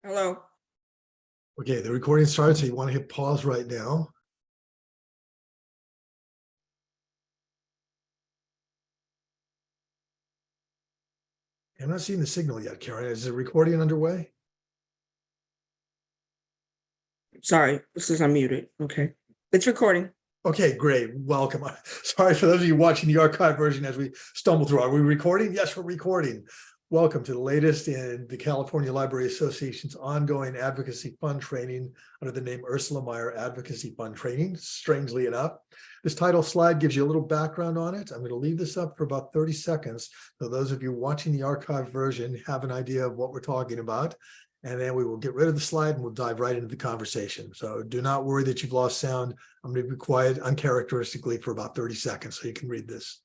Hello. Okay, the recording starts, so you want to hit pause right now. I'm not seeing the signal yet, Karen. Is the recording underway? Sorry, this is unmuted. Okay. It's recording. Okay, great. Welcome. Sorry for those of you watching the archive version as we stumble through. Are we recording? Yes, we're recording. Welcome to the latest in the California Library Association's ongoing advocacy fund training under the name Ursula Meyer Advocacy Fund Training. Strangely enough, this title slide gives you a little background on it. I'm going to leave this up for about 30 seconds so those of you watching the archive version have an idea of what we're talking about. And then we will get rid of the slide and we'll dive right into the conversation. So do not worry that you've lost sound. I'm going to be quiet uncharacteristically for about 30 seconds so you can read this.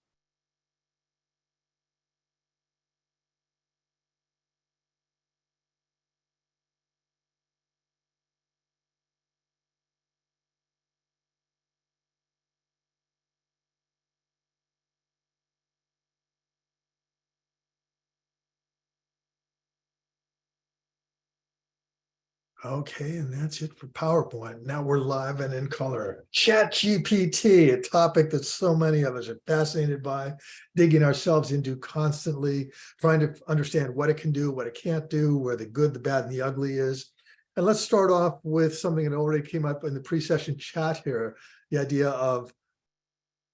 Okay, and that's it for PowerPoint. Now we're live and in color. ChatGPT, a topic that so many of us are fascinated by, digging ourselves into constantly, trying to understand what it can do, what it can't do, where the good, the bad, and the ugly is. And let's start off with something that already came up in the pre-session chat here, the idea of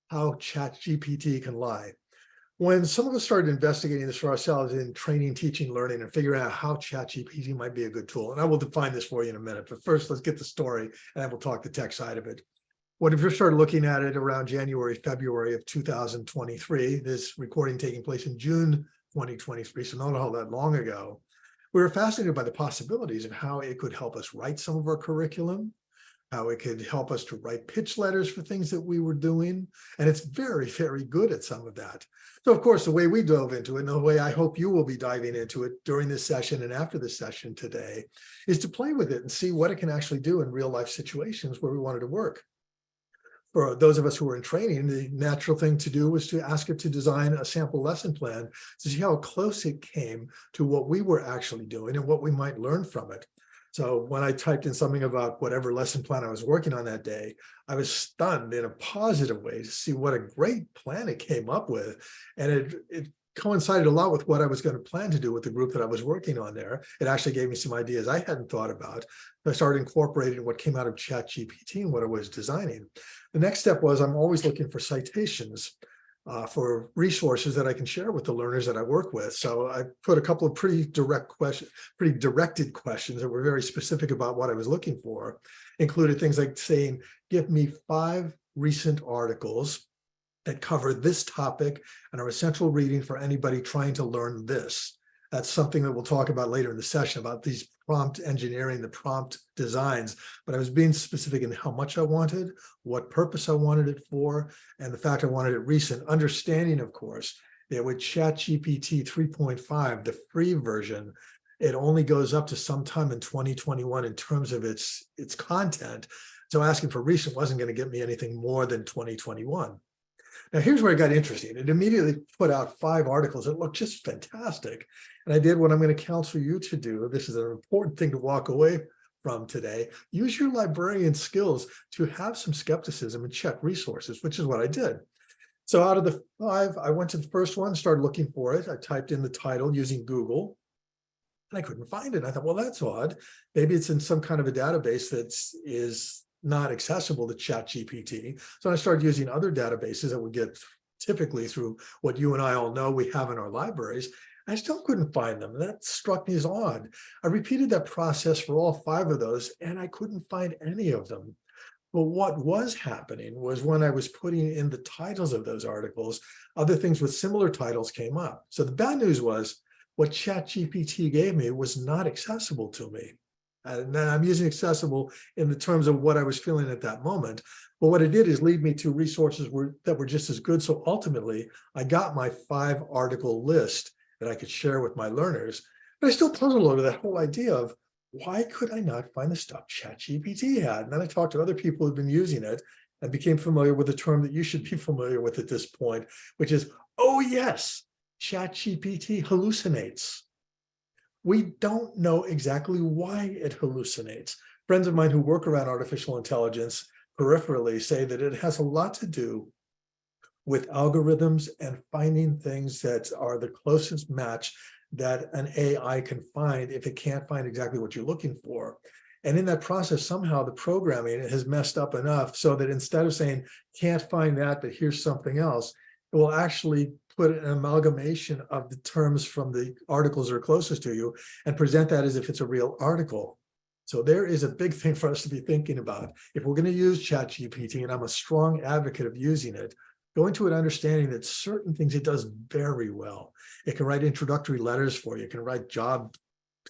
how ChatGPT can lie. When some of us started investigating this for ourselves in training, teaching, learning, and figuring out how ChatGPT might be a good tool, and I will define this for you in a minute, but first let's get the story and then we'll talk the tech side of it. When we first started looking at it around January, February of 2023, this recording taking place in June 2023, so not all that long ago, we were fascinated by the possibilities of how it could help us write some of our curriculum, how it could help us to write pitch letters for things that we were doing. And it's very, very good at some of that. So of course, the way we dove into it, and the way I hope you will be diving into it during this session and after this session today, is to play with it and see what it can actually do in real life situations where we wanted to work. For those of us who were in training, the natural thing to do was to ask it to design a sample lesson plan to see how close it came to what we were actually doing and what we might learn from it. So when I typed in something about whatever lesson plan I was working on that day, I was stunned in a positive way to see what a great plan it came up with. And it coincided a lot with what I was going to plan to do with the group that I was working on there. It actually gave me some ideas I hadn't thought about. I started incorporating what came out of ChatGPT and what I was designing. The next step was I'm always looking for citations for resources that I can share with the learners that I work with. So I put a couple of pretty directed questions that were very specific about what I was looking for, included things like saying, give me 5 recent articles that cover this topic and are essential reading for anybody trying to learn this. That's something that we'll talk about later in the session about these prompt engineering, the prompt designs, but I was being specific in how much I wanted, what purpose I wanted it for, and the fact I wanted it recent, understanding, of course, that with ChatGPT 3.5, the free version, it only goes up to sometime in 2021 in terms of its content. So asking for recent wasn't going to get me anything more than 2021. Now, here's where it got interesting. It immediately put out 5 articles that looked just fantastic. And I did what I'm going to counsel you to do. This is an important thing to walk away from today. Use your librarian skills to have some skepticism and check resources, which is what I did. So out of the 5, I went to the first one, started looking for it. I typed in the title using Google, and I couldn't find it. I thought, well, that's odd. Maybe it's in some kind of a database that is not accessible to ChatGPT. So I started using other databases that would get typically through what you and I all know we have in our libraries. I still couldn't find them. That struck me as odd. I repeated that process for all 5 of those, and I couldn't find any of them. But what was happening was when I was putting in the titles of those articles, other things with similar titles came up. So the bad news was what ChatGPT gave me was not accessible to me. And I'm using accessible in the terms of what I was feeling at that moment. But what it did is lead me to resources that were just as good. So ultimately, I got my 5 article list that I could share with my learners. But I still puzzled over that whole idea of why could I not find the stuff ChatGPT had? And then I talked to other people who've been using it and became familiar with the term that you should be familiar with at this point, which is, oh yes, ChatGPT hallucinates. We don't know exactly why it hallucinates. Friends of mine who work around artificial intelligence peripherally say that it has a lot to do with algorithms and finding things that are the closest match that an AI can find if it can't find exactly what you're looking for. And in that process, somehow the programming has messed up enough so that instead of saying, can't find that, but here's something else, it will actually put an amalgamation of the terms from the articles that are closest to you and present that as if it's a real article. So there is a big thing for us to be thinking about. If we're going to use ChatGPT, and I'm a strong advocate of using it, go into it understanding that certain things it does very well. It can write introductory letters for you. It can write job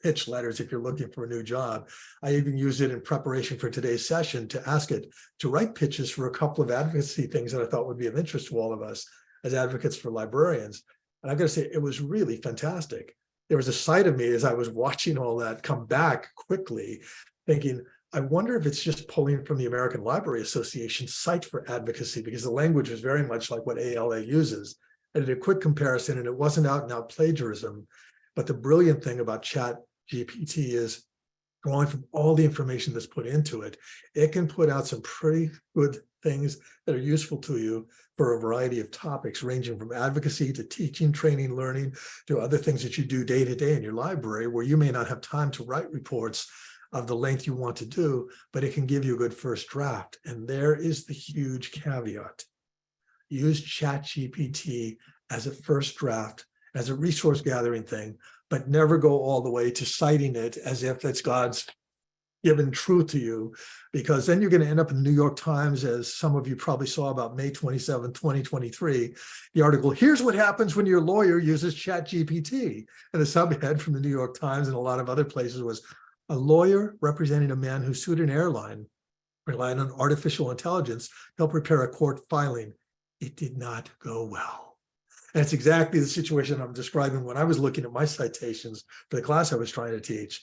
pitch letters if you're looking for a new job. I even used it in preparation for today's session to ask it to write pitches for a couple of advocacy things that I thought would be of interest to all of us as advocates for librarians. And I've got to say, it was really fantastic. There was a side of me as I was watching all that come back quickly, thinking, I wonder if it's just pulling from the American Library Association site for advocacy, because the language was very much like what ALA uses. I did a quick comparison, and it wasn't out and out plagiarism. But the brilliant thing about ChatGPT is, drawing from all the information that's put into it, it can put out some pretty good things that are useful to you for a variety of topics, ranging from advocacy to teaching, training, learning, to other things that you do day to day in your library, where you may not have time to write reports of the length you want to do, but it can give you a good first draft. And there is the huge caveat. Use ChatGPT as a first draft, as a resource gathering thing, but never go all the way to citing it as if it's God's given truth to you, because then you're going to end up in the New York Times, as some of you probably saw about May 27, 2023, the article, here's what happens when your lawyer uses ChatGPT. And the subhead from the New York Times and a lot of other places was, a lawyer representing a man who sued an airline, relying on artificial intelligence to help prepare a court filing. It did not go well. And it's exactly the situation I'm describing when I was looking at my citations for the class I was trying to teach.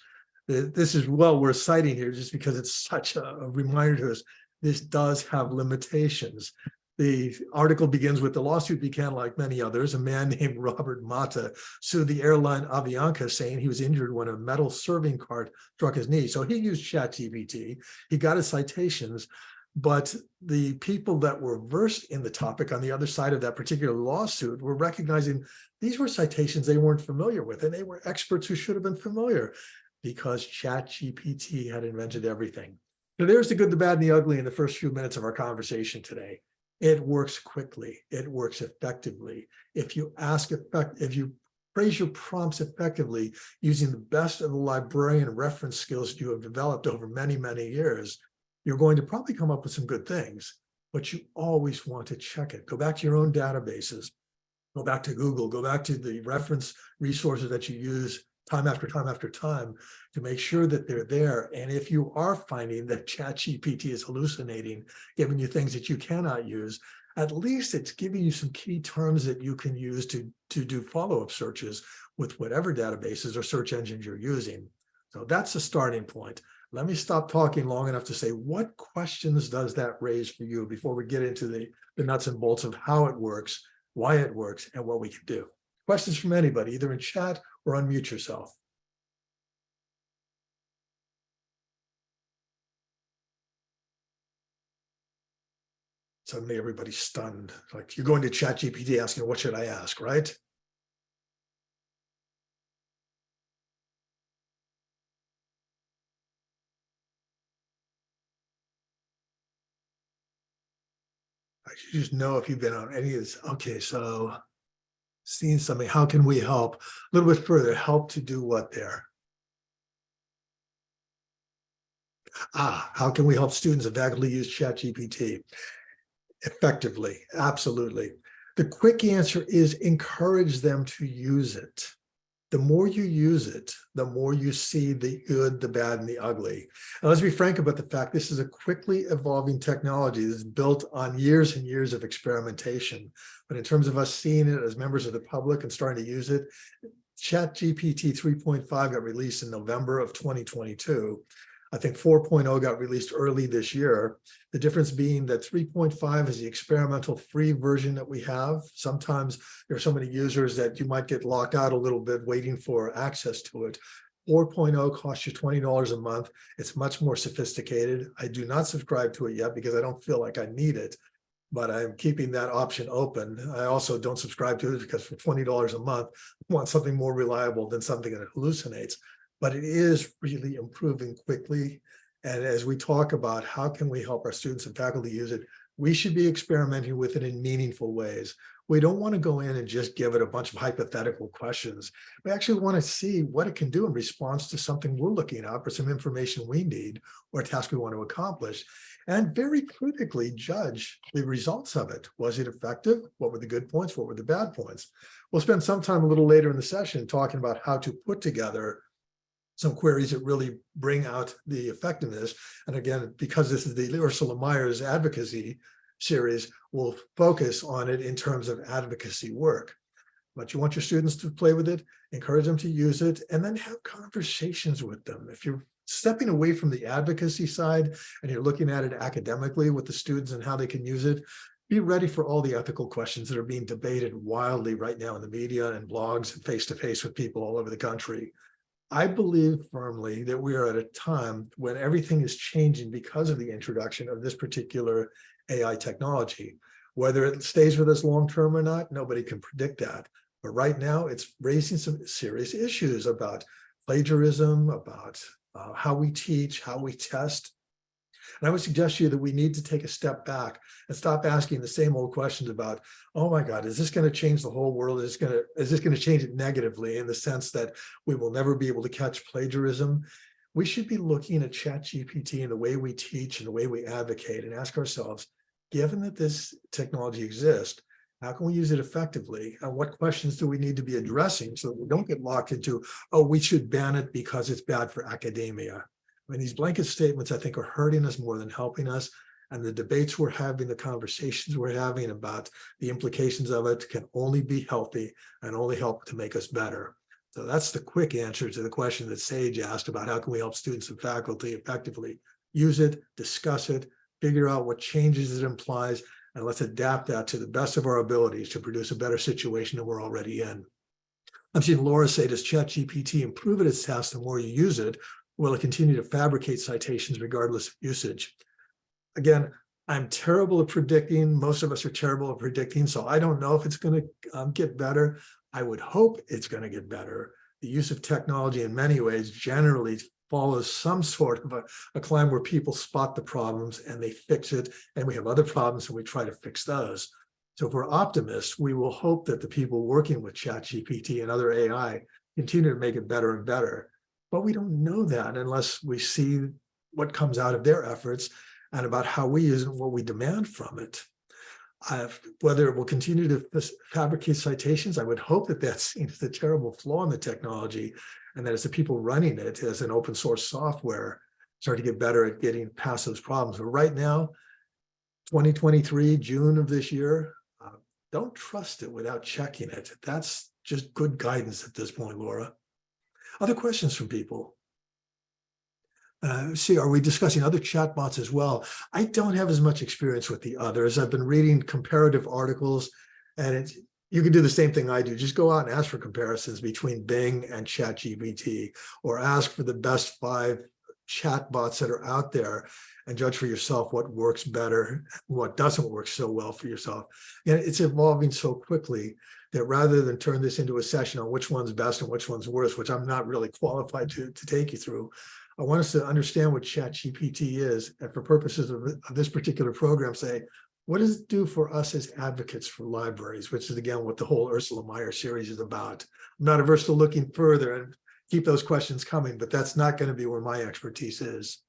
This is well worth citing here just because it's such a reminder to us. This does have limitations. The article begins with, the lawsuit began like many others. A man named Robert Mata sued the airline Avianca, saying he was injured when a metal serving cart struck his knee. So he used ChatGPT. He got his citations, but the people that were versed in the topic on the other side of that particular lawsuit were recognizing these were citations they weren't familiar with, and they were experts who should have been familiar, because ChatGPT had invented everything. So there's the good, the bad, and the ugly in the first few minutes of our conversation today. It works quickly. It works effectively. If you phrase your prompts effectively using the best of the librarian reference skills you have developed over many, many years, you're going to probably come up with some good things, but you always want to check it. Go back to your own databases, go back to Google, go back to the reference resources that you use time after time after time to make sure that they're there. And if you are finding that ChatGPT is hallucinating, giving you things that you cannot use, at least it's giving you some key terms that you can use to do follow-up searches with whatever databases or search engines you're using. So that's the starting point. Let me stop talking long enough to say, what questions does that raise for you before we get into the nuts and bolts of how it works, why it works, and what we can do? Questions from anybody, either in chat or unmute yourself. Suddenly everybody's stunned. Like, you're going to ChatGPT asking, what should I ask, right? I should just know if you've been on any of this. Okay, so seeing something, how can we help? A little bit further, help to do what there? How can we help students effectively use ChatGPT? Effectively, absolutely. The quick answer is encourage them to use it. The more you use it, the more you see the good, the bad, and the ugly. And let's be frank about the fact this is a quickly evolving technology that's built on years and years of experimentation. But in terms of us seeing it as members of the public and starting to use it, ChatGPT 3.5 got released in November of 2022. I think 4.0 got released early this year. The difference being that 3.5 is the experimental free version that we have. Sometimes there are so many users that you might get locked out a little bit waiting for access to it. 4.0 costs you $20 a month. It's much more sophisticated. I do not subscribe to it yet because I don't feel like I need it, but I'm keeping that option open. I also don't subscribe to it because for $20 a month, I want something more reliable than something that hallucinates. But it is really improving quickly. And as we talk about how can we help our students and faculty use it, we should be experimenting with it in meaningful ways. We don't want to go in and just give it a bunch of hypothetical questions. We actually want to see what it can do in response to something we're looking up or some information we need or a task we want to accomplish. And very critically judge the results of it. Was it effective? What were the good points? What were the bad points? We'll spend some time a little later in the session talking about how to put together some queries that really bring out the effectiveness. And again, because this is the Ursula Meyer's Advocacy series, we'll focus on it in terms of advocacy work. But you want your students to play with it, encourage them to use it, and then have conversations with them. If you're stepping away from the advocacy side and you're looking at it academically with the students and how they can use it, be ready for all the ethical questions that are being debated wildly right now in the media and blogs and face-to-face with people all over the country. I believe firmly that we are at a time when everything is changing because of the introduction of this particular AI technology. Whether it stays with us long-term or not, nobody can predict that. But right now, it's raising some serious issues about plagiarism, about how we teach, how we test. And I would suggest to you that we need to take a step back and stop asking the same old questions about, oh my God, is this going to change the whole world? Is this going to change it negatively in the sense that we will never be able to catch plagiarism? We should be looking at ChatGPT and the way we teach and the way we advocate and ask ourselves, given that this technology exists, how can we use it effectively? And what questions do we need to be addressing so that we don't get locked into, oh, we should ban it because it's bad for academia? I mean, these blanket statements, I think, are hurting us more than helping us. And the debates we're having, the conversations we're having about the implications of it can only be healthy and only help to make us better. So that's the quick answer to the question that Sage asked about how can we help students and faculty effectively use it, discuss it, figure out what changes it implies, and let's adapt that to the best of our abilities to produce a better situation than we're already in. I've seen Laura say, does ChatGPT improve at its task the more you use it? Will it continue to fabricate citations regardless of usage? Again, I'm terrible at predicting. Most of us are terrible at predicting, so I don't know if it's going to get better. I would hope it's going to get better. The use of technology in many ways generally follows some sort of a climb where people spot the problems and they fix it, and we have other problems and we try to fix those. So if we're optimists, we will hope that the people working with ChatGPT and other AI continue to make it better and better. But we don't know that unless we see what comes out of their efforts and about how we use it and what we demand from it. Whether it will continue to fabricate citations, I would hope that that's seen as a terrible flaw in the technology, and that as the people running it as an open source software start to get better at getting past those problems. But right now, 2023, June of this year, don't trust it without checking it. That's just good guidance at this point, Laura. Other questions from people? See, are we discussing other chatbots as well? I don't have as much experience with the others. I've been reading comparative articles, and you can do the same thing I do. Just go out and ask for comparisons between Bing and ChatGPT, or ask for the best 5 chatbots that are out there and judge for yourself what works better, what doesn't work so well for yourself. And it's evolving so quickly that rather than turn this into a session on which one's best and which one's worst, which I'm not really qualified to take you through, I want us to understand what ChatGPT is, and for purposes of this particular program, say, what does it do for us as advocates for libraries, which is, again, what the whole Ursula Meyer series is about. I'm not averse to looking further and keep those questions coming, but that's not going to be where my expertise is.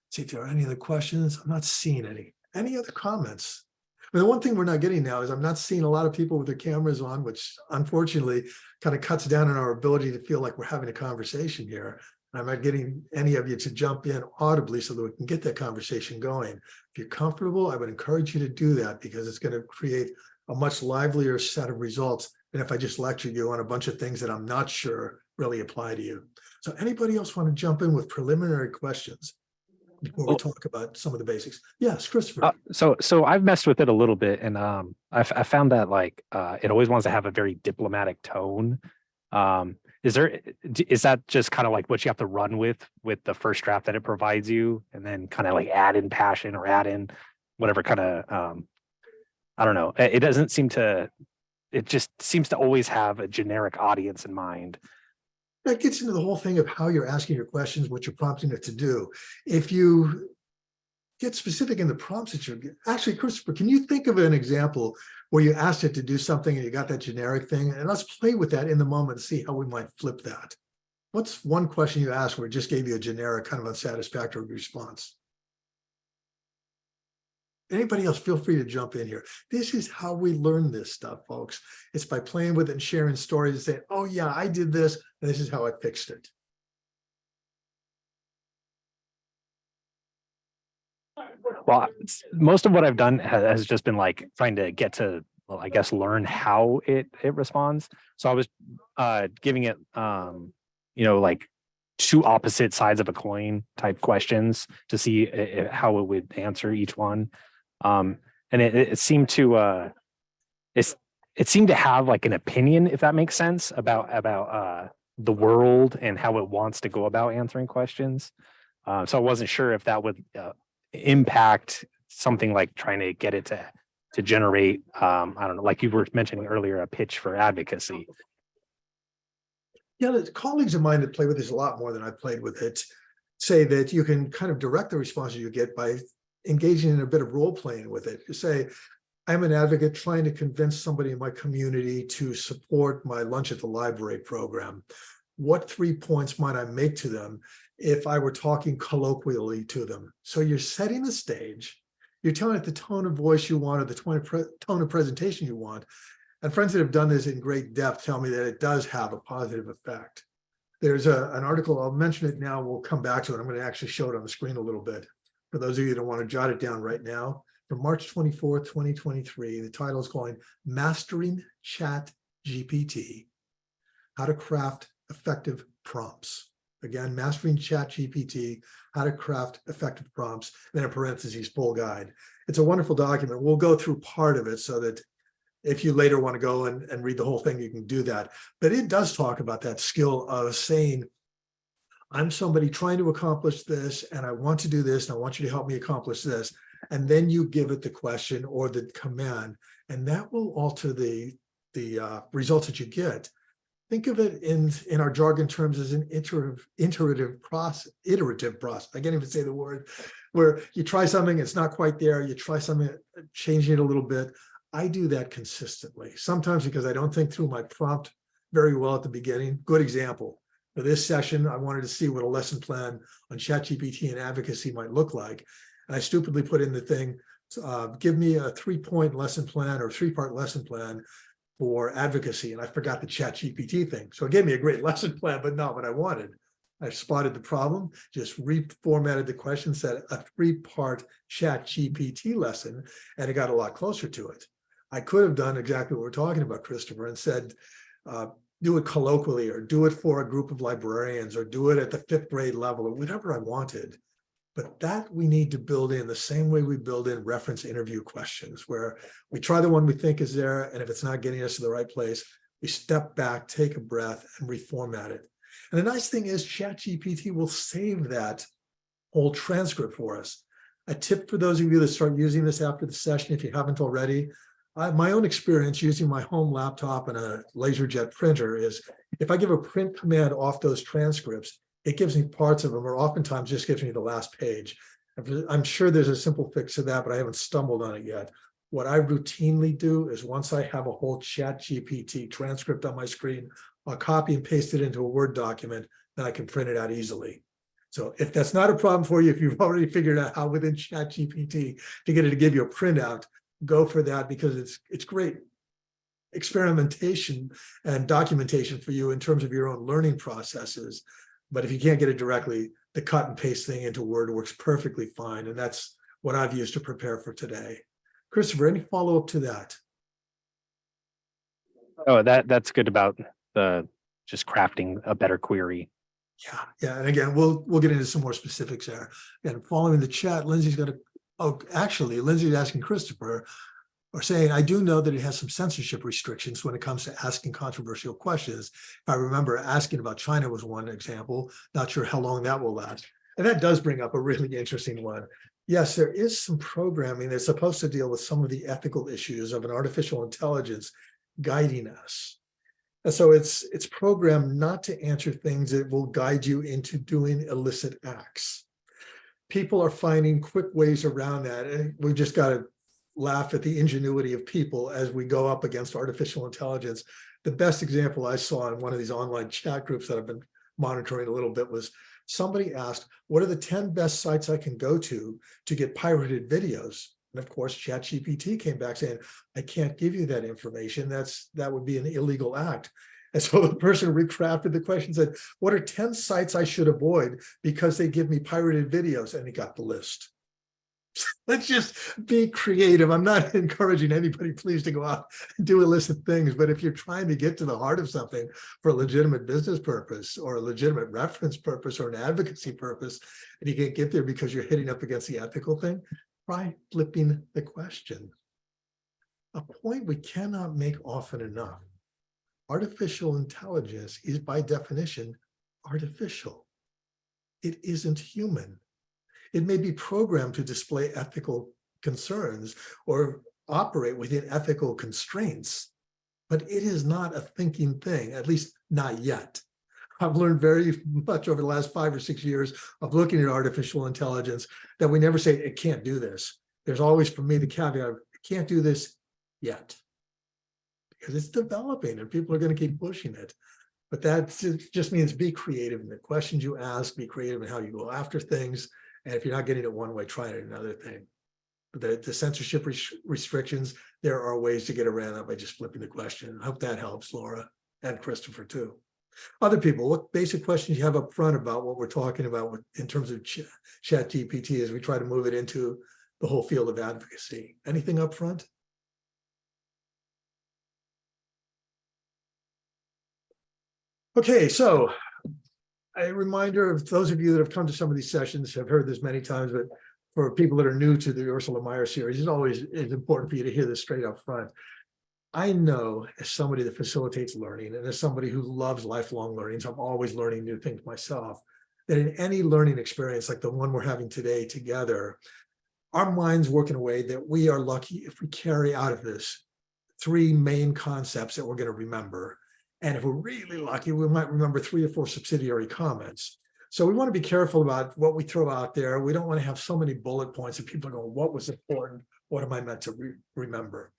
See if there are any other questions. I'm not seeing any. Any other comments? I mean, the one thing we're not getting now is I'm not seeing a lot of people with their cameras on, which unfortunately kind of cuts down on our ability to feel like we're having a conversation here. I'm not getting any of you to jump in audibly so that we can get that conversation going. If you're comfortable, I would encourage you to do that, because it's going to create a much livelier set of results than if I just lecture you on a bunch of things that I'm not sure really apply to you. So anybody else want to jump in with preliminary questions before we talk about some of the basics? Yes, Christopher. So I've messed with it a little bit, and I found that it always wants to have a very diplomatic tone. is that just kind of like what you have to run with the first draft that it provides you, and then kind of like add in passion or add in whatever kind of I don't know. It doesn't seem to. It just seems to always have a generic audience in mind. That gets into the whole thing of how you're asking your questions, what you're prompting it to do. If you get specific in the prompts that you're actually, Christopher, can you think of an example where you asked it to do something and you got that generic thing? And let's play with that in the moment and see how we might flip that. What's one question you asked where it just gave you a generic kind of unsatisfactory response? Anybody else, feel free to jump in here. This is how we learn this stuff, folks. It's by playing with it and sharing stories and saying, oh yeah, I did this, and this is how I fixed it. Well, most of what I've done has just been like trying to get to, well, I guess, learn how it responds. So I was giving it, like two opposite sides of a coin type questions to see how it would answer each one. And it seemed to it seemed to have like an opinion, if that makes sense, about the world and how it wants to go about answering questions. So I wasn't sure if that would impact something like trying to get it to generate, I don't know, like you were mentioning earlier, a pitch for advocacy. Yeah, there's colleagues of mine that play with this a lot more than I've played with it, say that you can kind of direct the responses you get by engaging in a bit of role playing with it. You say, I'm an advocate trying to convince somebody in my community to support my lunch at the library program. What 3 points might I make to them if I were talking colloquially to them? So you're setting the stage, you're telling it the tone of voice you want or the tone of presentation you want. And friends that have done this in great depth tell me that it does have a positive effect. There's an article, I'll mention it now, we'll come back to it. I'm going to actually show it on the screen a little bit. For those of you that want to jot it down right now, from March 24th, 2023, the title is called Mastering ChatGPT, How to Craft Effective Prompts. Again, Mastering ChatGPT, How to Craft Effective Prompts, then in parentheses, full guide. It's a wonderful document. We'll go through part of it so that if you later want to go and read the whole thing, you can do that. But it does talk about that skill of saying, I'm somebody trying to accomplish this, and I want to do this, and I want you to help me accomplish this. And then you give it the question or the command, and that will alter the results that you get. Think of it in our jargon terms as an iterative process. I can't even say the word, where you try something, it's not quite there. You try something, changing it a little bit. I do that consistently, sometimes because I don't think through my prompt very well at the beginning. Good example. For this session, I wanted to see what a lesson plan on ChatGPT and advocacy might look like. And I stupidly put in the thing, give me a 3-point lesson plan or 3-part lesson plan for advocacy. And I forgot the ChatGPT thing. So it gave me a great lesson plan, but not what I wanted. I spotted the problem, just reformatted the question, said a 3-part ChatGPT lesson, and it got a lot closer to it. I could have done exactly what we're talking about, Christopher, and said, do it colloquially, or do it for a group of librarians, or do it at the 5th grade level, or whatever I wanted. But that we need to build in the same way we build in reference interview questions, where we try the one we think is there, and if it's not getting us to the right place, we step back, take a breath, and reformat it. And the nice thing is ChatGPT will save that whole transcript for us. A tip for those of you that start using this after the session, if you haven't already, my own experience using my home laptop and a LaserJet printer is, if I give a print command off those transcripts, it gives me parts of them, or oftentimes just gives me the last page. I'm sure there's a simple fix to that, but I haven't stumbled on it yet. What I routinely do is, once I have a whole ChatGPT transcript on my screen, I'll copy and paste it into a Word document, then I can print it out easily. So if that's not a problem for you, if you've already figured out how within ChatGPT to get it to give you a printout, go for that, because it's great experimentation and documentation for you in terms of your own learning processes. But if you can't get it directly, the cut and paste thing into Word works perfectly fine. And that's what I've used to prepare for today. Christopher, any follow-up to that? Oh, that's good about the just crafting a better query. Yeah. And again, we'll get into some more specifics there. And following the chat, Lindsay's going to, actually, Lindsay's asking Christopher, or saying, I do know that it has some censorship restrictions when it comes to asking controversial questions. If I remember, asking about China was one example, not sure how long that will last. And that does bring up a really interesting one. Yes, there is some programming that's supposed to deal with some of the ethical issues of an artificial intelligence guiding us. And so it's programmed not to answer things that will guide you into doing illicit acts. People are finding quick ways around that, and we just got to laugh at the ingenuity of people as we go up against artificial intelligence. The best example I saw in one of these online chat groups that I've been monitoring a little bit was somebody asked, what are the 10 best sites I can go to get pirated videos? And of course, ChatGPT came back saying, I can't give you that information. That would be an illegal act. And so the person recrafted the question, said, what are 10 sites I should avoid because they give me pirated videos? And he got the list. Let's just be creative. I'm not encouraging anybody, please, to go out and do illicit things. But if you're trying to get to the heart of something for a legitimate business purpose or a legitimate reference purpose or an advocacy purpose, and you can't get there because you're hitting up against the ethical thing, try flipping the question. A point we cannot make often enough. Artificial intelligence is by definition artificial. It isn't human. It may be programmed to display ethical concerns or operate within ethical constraints, but it is not a thinking thing, at least not yet. I've learned very much over the last 5 or 6 years of looking at artificial intelligence that we never say it can't do this. There's always, for me, the caveat of it can't do this yet, because it's developing and people are going to keep pushing it. But that just means be creative in the questions you ask, be creative in how you go after things. And if you're not getting it one way, try it another thing. But the censorship restrictions, there are ways to get around that by just flipping the question. I hope that helps, Laura, and Christopher too. Other people, what basic questions you have up front about what we're talking about in terms of ChatGPT as we try to move it into the whole field of advocacy? Anything up front? Okay, so a reminder of those of you that have come to some of these sessions have heard this many times, but for people that are new to the Ursula Meyer series, it's important for you to hear this straight up front. I know, as somebody that facilitates learning and as somebody who loves lifelong learning, so I'm always learning new things myself, that in any learning experience like the one we're having today together, our minds work in a way that we are lucky if we carry out of this 3 main concepts that we're going to remember. And if we're really lucky, we might remember 3 or 4 subsidiary comments. So we want to be careful about what we throw out there. We don't want to have so many bullet points that people are going, what was important? What am I meant to remember?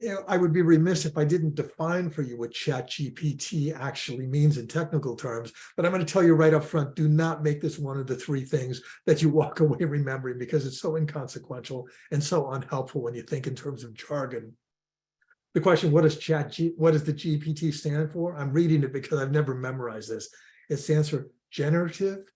You know, I would be remiss if I didn't define for you what ChatGPT actually means in technical terms, but I'm going to tell you right up front, do not make this one of the 3 things that you walk away remembering, because it's so inconsequential and so unhelpful when you think in terms of jargon. The question, what does the GPT stand for? I'm reading it because I've never memorized this. It stands for Generative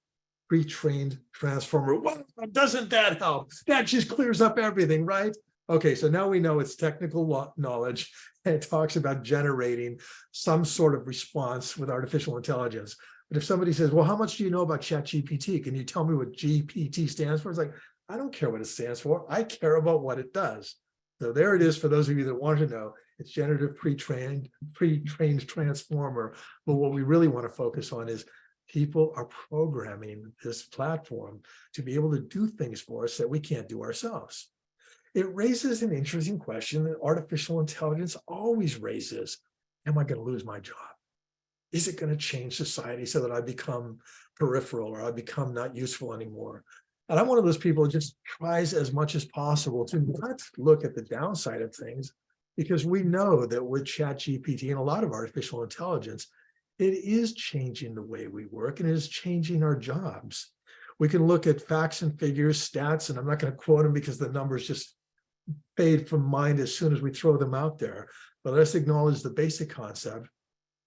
Pre-trained Transformer. Well, doesn't that help? That just clears up everything, right? Okay, so now we know it's technical knowledge, and it talks about generating some sort of response with artificial intelligence. But if somebody says, well, how much do you know about ChatGPT? Can you tell me what GPT stands for? It's like, I don't care what it stands for. I care about what it does. So there it is for those of you that want to know. It's generative pre-trained transformer. But what we really want to focus on is people are programming this platform to be able to do things for us that we can't do ourselves. It raises an interesting question that artificial intelligence always raises. Am I going to lose my job? Is it going to change society so that I become peripheral or I become not useful anymore? And I'm one of those people who just tries as much as possible to not look at the downside of things, because we know that with ChatGPT and a lot of artificial intelligence, it is changing the way we work and it is changing our jobs. We can look at facts and figures, stats, and I'm not going to quote them because the numbers just fade from mind as soon as we throw them out there. But let's acknowledge the basic concept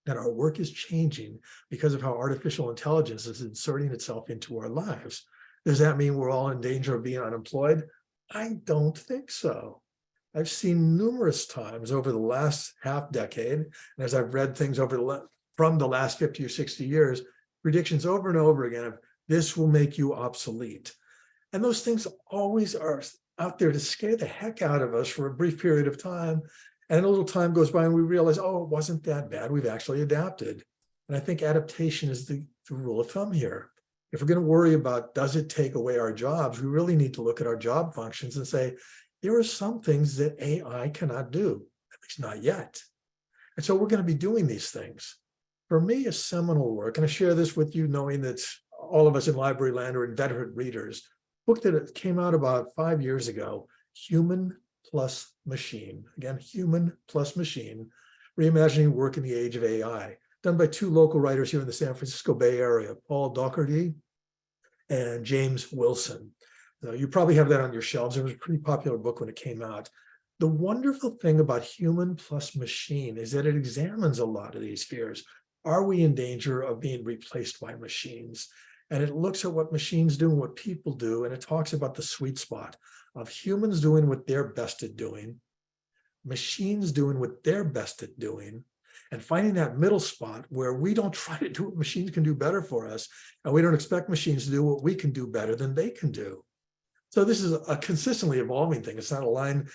that our work is changing because of how artificial intelligence is inserting itself into our lives. Does that mean we're all in danger of being unemployed? I don't think so. I've seen numerous times over the last half decade, and as I've read things from the last 50 or 60 years, predictions over and over again of this will make you obsolete. And those things always are out there to scare the heck out of us for a brief period of time. And a little time goes by and we realize, oh, it wasn't that bad. We've actually adapted. And I think adaptation is the rule of thumb here. If we're going to worry about, does it take away our jobs, we really need to look at our job functions and say, there are some things that AI cannot do, at least not yet. And so we're going to be doing these things. For me, a seminal work, and I share this with you knowing that all of us in library land are inveterate readers, book that came out about 5 years ago, Human plus Machine. Again, Human plus Machine, reimagining work in the age of AI, done by 2 local writers here in the San Francisco Bay Area, Paul Doherty and James Wilson. Now, you probably have that on your shelves. It was a pretty popular book when it came out. The wonderful thing about Human plus Machine is that it examines a lot of these fears. Are we in danger of being replaced by machines? And it looks at what machines do and what people do, and it talks about the sweet spot of humans doing what they're best at doing, machines doing what they're best at doing, and finding that middle spot where we don't try to do what machines can do better for us, and we don't expect machines to do what we can do better than they can do. So this is a consistently evolving thing. It's not a line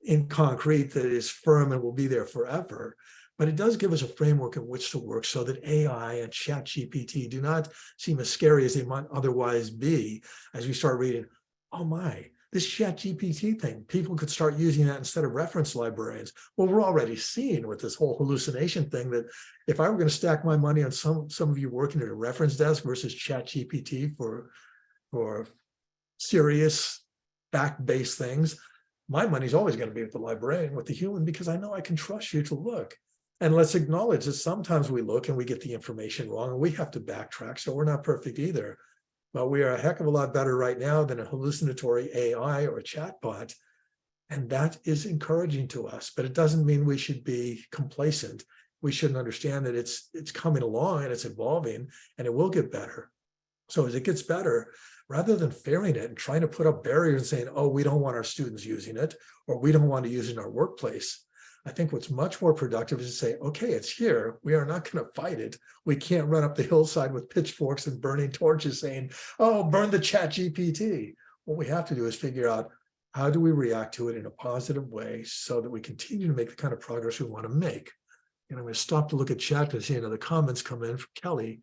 in concrete that is firm and will be there forever. But it does give us a framework in which to work so that AI and ChatGPT do not seem as scary as they might otherwise be as we start reading, oh my, this ChatGPT thing, people could start using that instead of reference librarians. Well, we're already seeing with this whole hallucination thing that if I were going to stack my money on some of you working at a reference desk versus ChatGPT for serious fact-based things, my money's always going to be with the librarian, with the human, because I know I can trust you to look. And let's acknowledge that sometimes we look and we get the information wrong and we have to backtrack. So we're not perfect either. But we are a heck of a lot better right now than a hallucinatory AI or a chatbot. And that is encouraging to us. But it doesn't mean we should be complacent. We shouldn't understand that it's coming along and it's evolving and it will get better. So as it gets better, rather than fearing it and trying to put up barriers and saying, oh, we don't want our students using it, or we don't want to use it in our workplace, I think what's much more productive is to say, okay, it's here. We are not going to fight it. We can't run up the hillside with pitchforks and burning torches saying, oh, burn the ChatGPT. What we have to do is figure out, how do we react to it in a positive way so that we continue to make the kind of progress we want to make? And I'm going to stop to look at chat to see another comments come in from Kelly.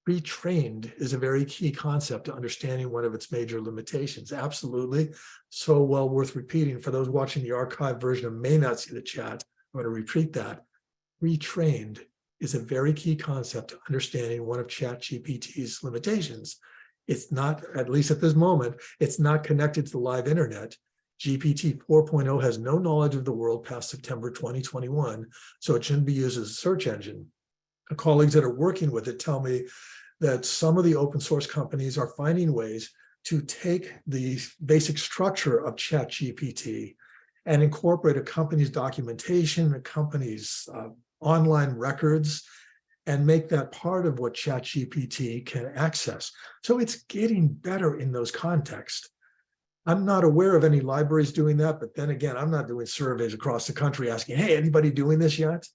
Retrained is a very key concept to understanding one of its major limitations. Absolutely. So well worth repeating. For those watching the archived version and may not see the chat, I'm going to repeat that. Retrained is a very key concept to understanding one of ChatGPT's limitations. It's not, at least at this moment, it's not connected to the live internet. GPT 4.0 has no knowledge of the world past September 2021, so it shouldn't be used as a search engine. Colleagues that are working with it tell me that some of the open source companies are finding ways to take the basic structure of ChatGPT and incorporate a company's documentation, a company's online records, and make that part of what ChatGPT can access. So it's getting better in those contexts. I'm not aware of any libraries doing that, but then again, I'm not doing surveys across the country asking, hey, anybody doing this yet?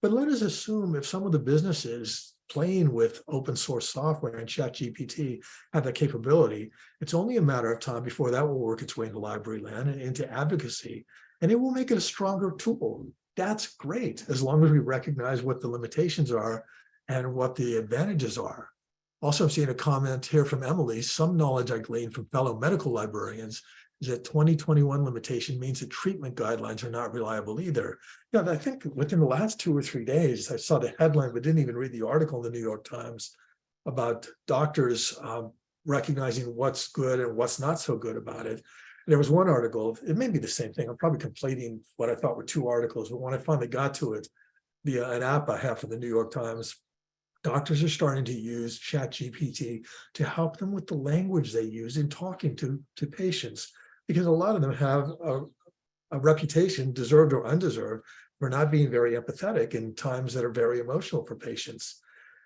But let us assume if some of the businesses playing with open source software and ChatGPT have that capability, it's only a matter of time before that will work its way into library land and into advocacy, and it will make it a stronger tool. That's great, as long as we recognize what the limitations are and what the advantages are. Also, I'm seeing a comment here from Emily. Some knowledge I gleaned from fellow medical librarians is that 2021 limitation means that treatment guidelines are not reliable either. Yeah, I think within the last 2 or 3 days, I saw the headline, but didn't even read the article in the New York Times about doctors recognizing what's good and what's not so good about it. There was one article, it may be the same thing. I'm probably completing what I thought were 2 articles, but when I finally got to it via an app I have for the New York Times, doctors are starting to use ChatGPT to help them with the language they use in talking to patients, because a lot of them have a reputation, deserved or undeserved, for not being very empathetic in times that are very emotional for patients.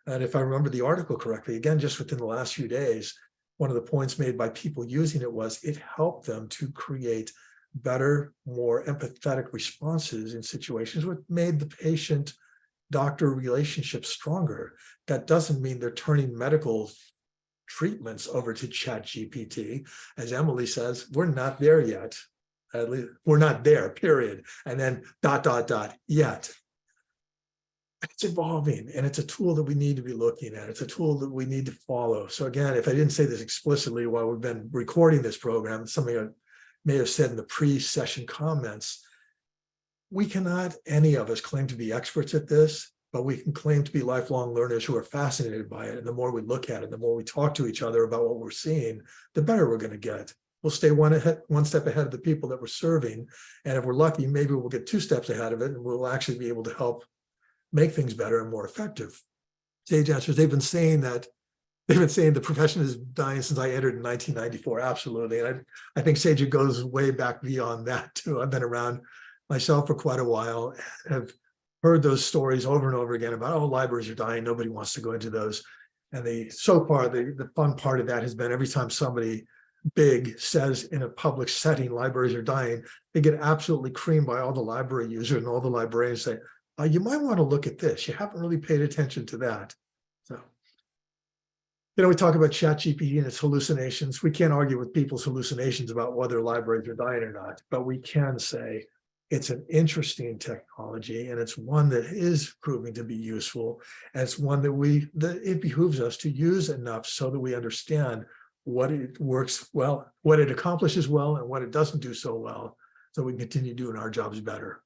And if I remember the article correctly, again, just within the last few days, one of the points made by people using it was it helped them to create better, more empathetic responses in situations, which made the patient-doctor relationship stronger. That doesn't mean they're turning medical treatments over to ChatGPT. As Emily says, we're not there yet. At least we're not there, period. And then ... yet. It's evolving, and it's a tool that we need to be looking at. It's a tool that we need to follow. So again, if I didn't say this explicitly while we've been recording this program, something I may have said in the pre-session comments, we cannot, any of us, claim to be experts at this, but we can claim to be lifelong learners who are fascinated by it. And the more we look at it, the more we talk to each other about what we're seeing, the better we're going to get. We'll stay one step ahead of the people that we're serving. And if we're lucky, maybe we'll get 2 steps ahead of it, and we'll actually be able to help make things better and more effective. Sage answers, they've been saying the profession is dying since I entered in 1994. Absolutely. And I think Sage, it goes way back beyond that too. I've been around myself for quite a while, have heard those stories over and over again about, oh, libraries are dying. Nobody wants to go into those. And so far, the fun part of that has been every time somebody big says in a public setting, libraries are dying, they get absolutely creamed by all the library users, and all the librarians say, you might want to look at this. You haven't really paid attention to that. So, we talk about ChatGPT and its hallucinations. We can't argue with people's hallucinations about whether libraries are dying or not, but we can say it's an interesting technology, and it's one that is proving to be useful. And it's one that it behooves us to use enough so that we understand what it works well, what it accomplishes well, and what it doesn't do so well, so we can continue doing our jobs better.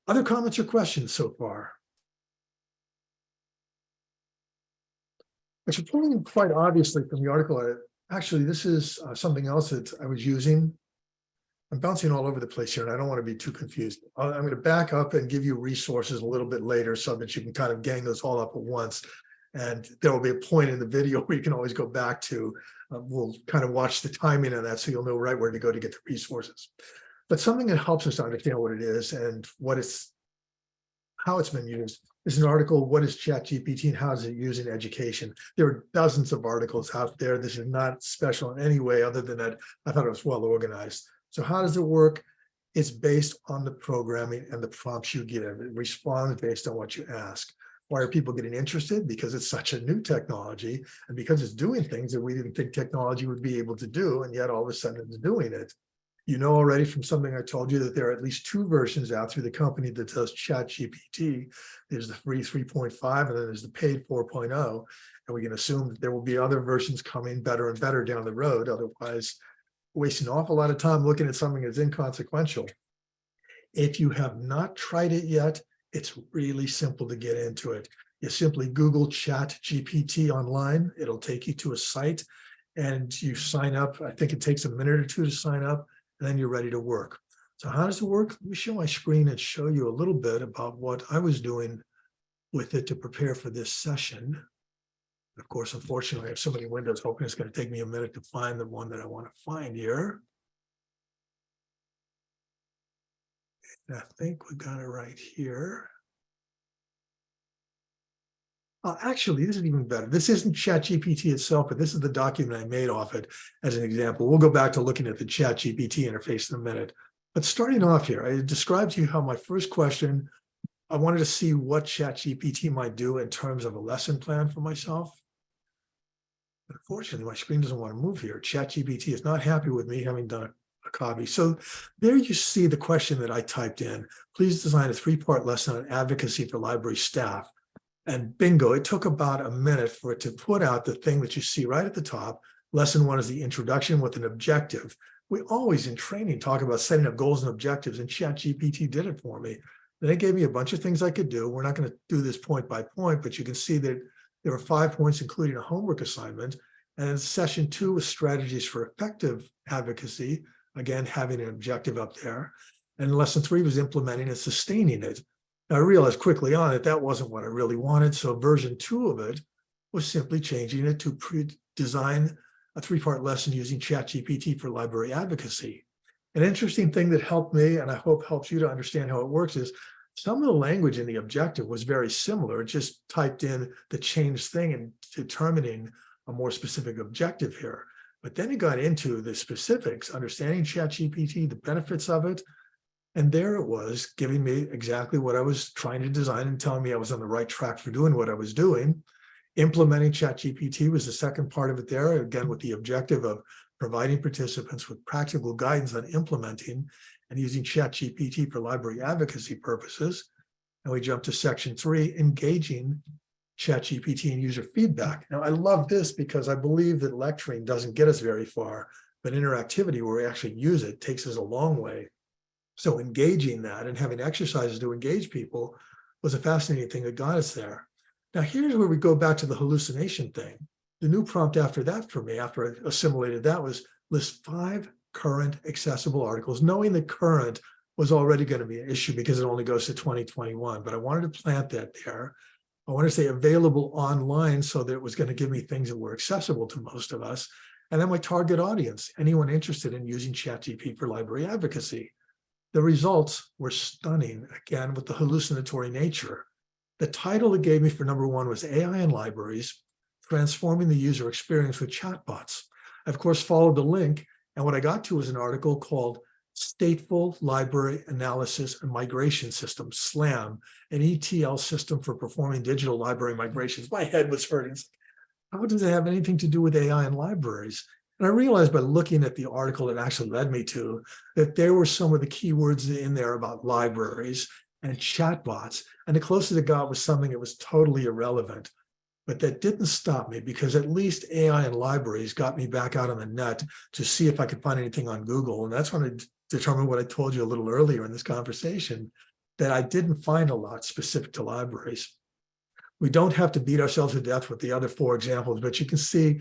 Other comments or questions so far? Actually, pulling quite obviously from the article, actually, this is something else that I was using. I'm bouncing all over the place here, and I don't want to be too confused. I'm going to back up and give you resources a little bit later so that you can kind of gang those all up at once. And there will be a point in the video where you can always go back to. We'll kind of watch the timing of that so you'll know right where to go to get the resources. But something that helps us to understand what it is and how it's been used is an article, What is ChatGPT and how is it used in education? There are dozens of articles out there. This is not special in any way other than that I thought it was well organized. So how does it work? It's based on the programming and the prompts you give. It responds based on what you ask. Why are people getting interested? Because it's such a new technology, and because it's doing things that we didn't think technology would be able to do, and yet all of a sudden it's doing it. You know already from something I told you that there are at least 2 versions out through the company that does ChatGPT. There's the free 3.5, and then there's the paid 4.0. And we can assume that there will be other versions coming better and better down the road. Otherwise, wasting an awful lot of time looking at something that's inconsequential. If you have not tried it yet, it's really simple to get into it. You simply Google ChatGPT online. It'll take you to a site, and you sign up. I think it takes a minute or 2 to sign up, and then you're ready to work. So how does it work? Let me show my screen and show you a little bit about what I was doing with it to prepare for this session. Of course, unfortunately, I have so many windows open, it's going to take me a minute to find the one that I want to find here. And I think we got it right here. Actually, this is even better. This isn't ChatGPT itself, but this is the document I made off it as an example. We'll go back to looking at the ChatGPT interface in a minute. But starting off here, I described to you how my first question, I wanted to see what ChatGPT might do in terms of a lesson plan for myself. But unfortunately, my screen doesn't want to move here. ChatGPT is not happy with me having done a copy. So there you see the question that I typed in. Please design a 3-part lesson on advocacy for library staff. And bingo, it took about a minute for it to put out the thing that you see right at the top. Lesson 1 is the introduction with an objective. We always in training talk about setting up goals and objectives, and ChatGPT did it for me. Then it gave me a bunch of things I could do. We're not going to do this point by point, but you can see that there were 5 points, including a homework assignment. And then session 2 was strategies for effective advocacy. Again, having an objective up there. And lesson 3 was implementing and sustaining it. Now, I realized quickly on it that wasn't what I really wanted. So version 2 of it was simply changing it to design a 3-part lesson using ChatGPT for library advocacy. An interesting thing that helped me, and I hope helps you to understand how it works, is some of the language in the objective was very similar. It just typed in the change thing and determining a more specific objective here. But then it got into the specifics, understanding ChatGPT, the benefits of it. And there it was, giving me exactly what I was trying to design and telling me I was on the right track for doing what I was doing. Implementing ChatGPT was the second part of it there, again, with the objective of providing participants with practical guidance on implementing and using ChatGPT for library advocacy purposes. And we jump to section 3, engaging ChatGPT and user feedback. Now, I love this because I believe that lecturing doesn't get us very far, but interactivity where we actually use it takes us a long way. So engaging that and having exercises to engage people was a fascinating thing that got us there. Now, here's where we go back to the hallucination thing. The new prompt after that for me, after I assimilated that, was list 5 current accessible articles, knowing that current was already going to be an issue because it only goes to 2021. But I wanted to plant that there. I want to say available online so that it was going to give me things that were accessible to most of us. And then my target audience, anyone interested in using ChatGPT for library advocacy. The results were stunning, again, with the hallucinatory nature. The title it gave me for number 1 was AI in Libraries, Transforming the User Experience with Chatbots. I, of course, followed the link, and what I got to was an article called Stateful Library Analysis and Migration System, SLAM, an ETL system for performing digital library migrations. My head was hurting. How does it have anything to do with AI in libraries? And I realized by looking at the article it actually led me to that there were some of the keywords in there about libraries and chatbots, and the closest it got was something that was totally irrelevant. But that didn't stop me because at least AI in libraries got me back out on the net to see if I could find anything on Google. And that's when I determined what I told you a little earlier in this conversation, that I didn't find a lot specific to libraries. We don't have to beat ourselves to death with the other 4 examples, but you can see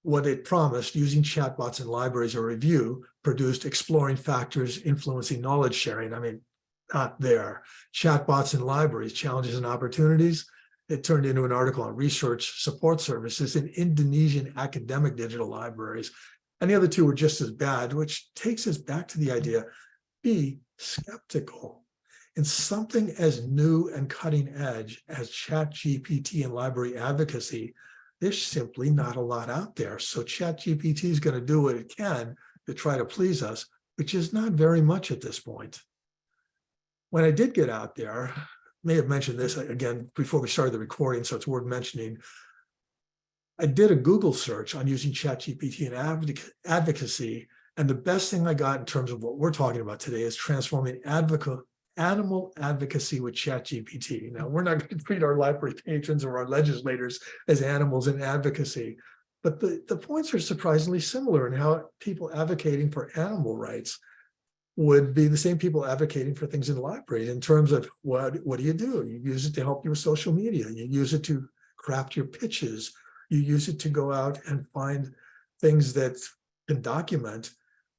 what it promised. Using chatbots in libraries, a review produced exploring factors influencing knowledge sharing. I mean, not there. Chatbots in libraries, challenges and opportunities. It turned into an article on research support services in Indonesian academic digital libraries. And the other 2 were just as bad, which takes us back to the idea, be skeptical. In something as new and cutting edge as ChatGPT and library advocacy, there's simply not a lot out there. So ChatGPT is going to do what it can to try to please us, which is not very much at this point. When I did get out there, may have mentioned this again before we started the recording, so it's worth mentioning. I did a Google search on using ChatGPT and advocacy, and the best thing I got in terms of what we're talking about today is transforming animal advocacy with ChatGPT. Now, we're not going to treat our library patrons or our legislators as animals in advocacy, but the points are surprisingly similar in how people advocating for animal rights would be the same people advocating for things in libraries in terms of what do? You use it to help you with social media. You use it to craft your pitches. You use it to go out and find things that can document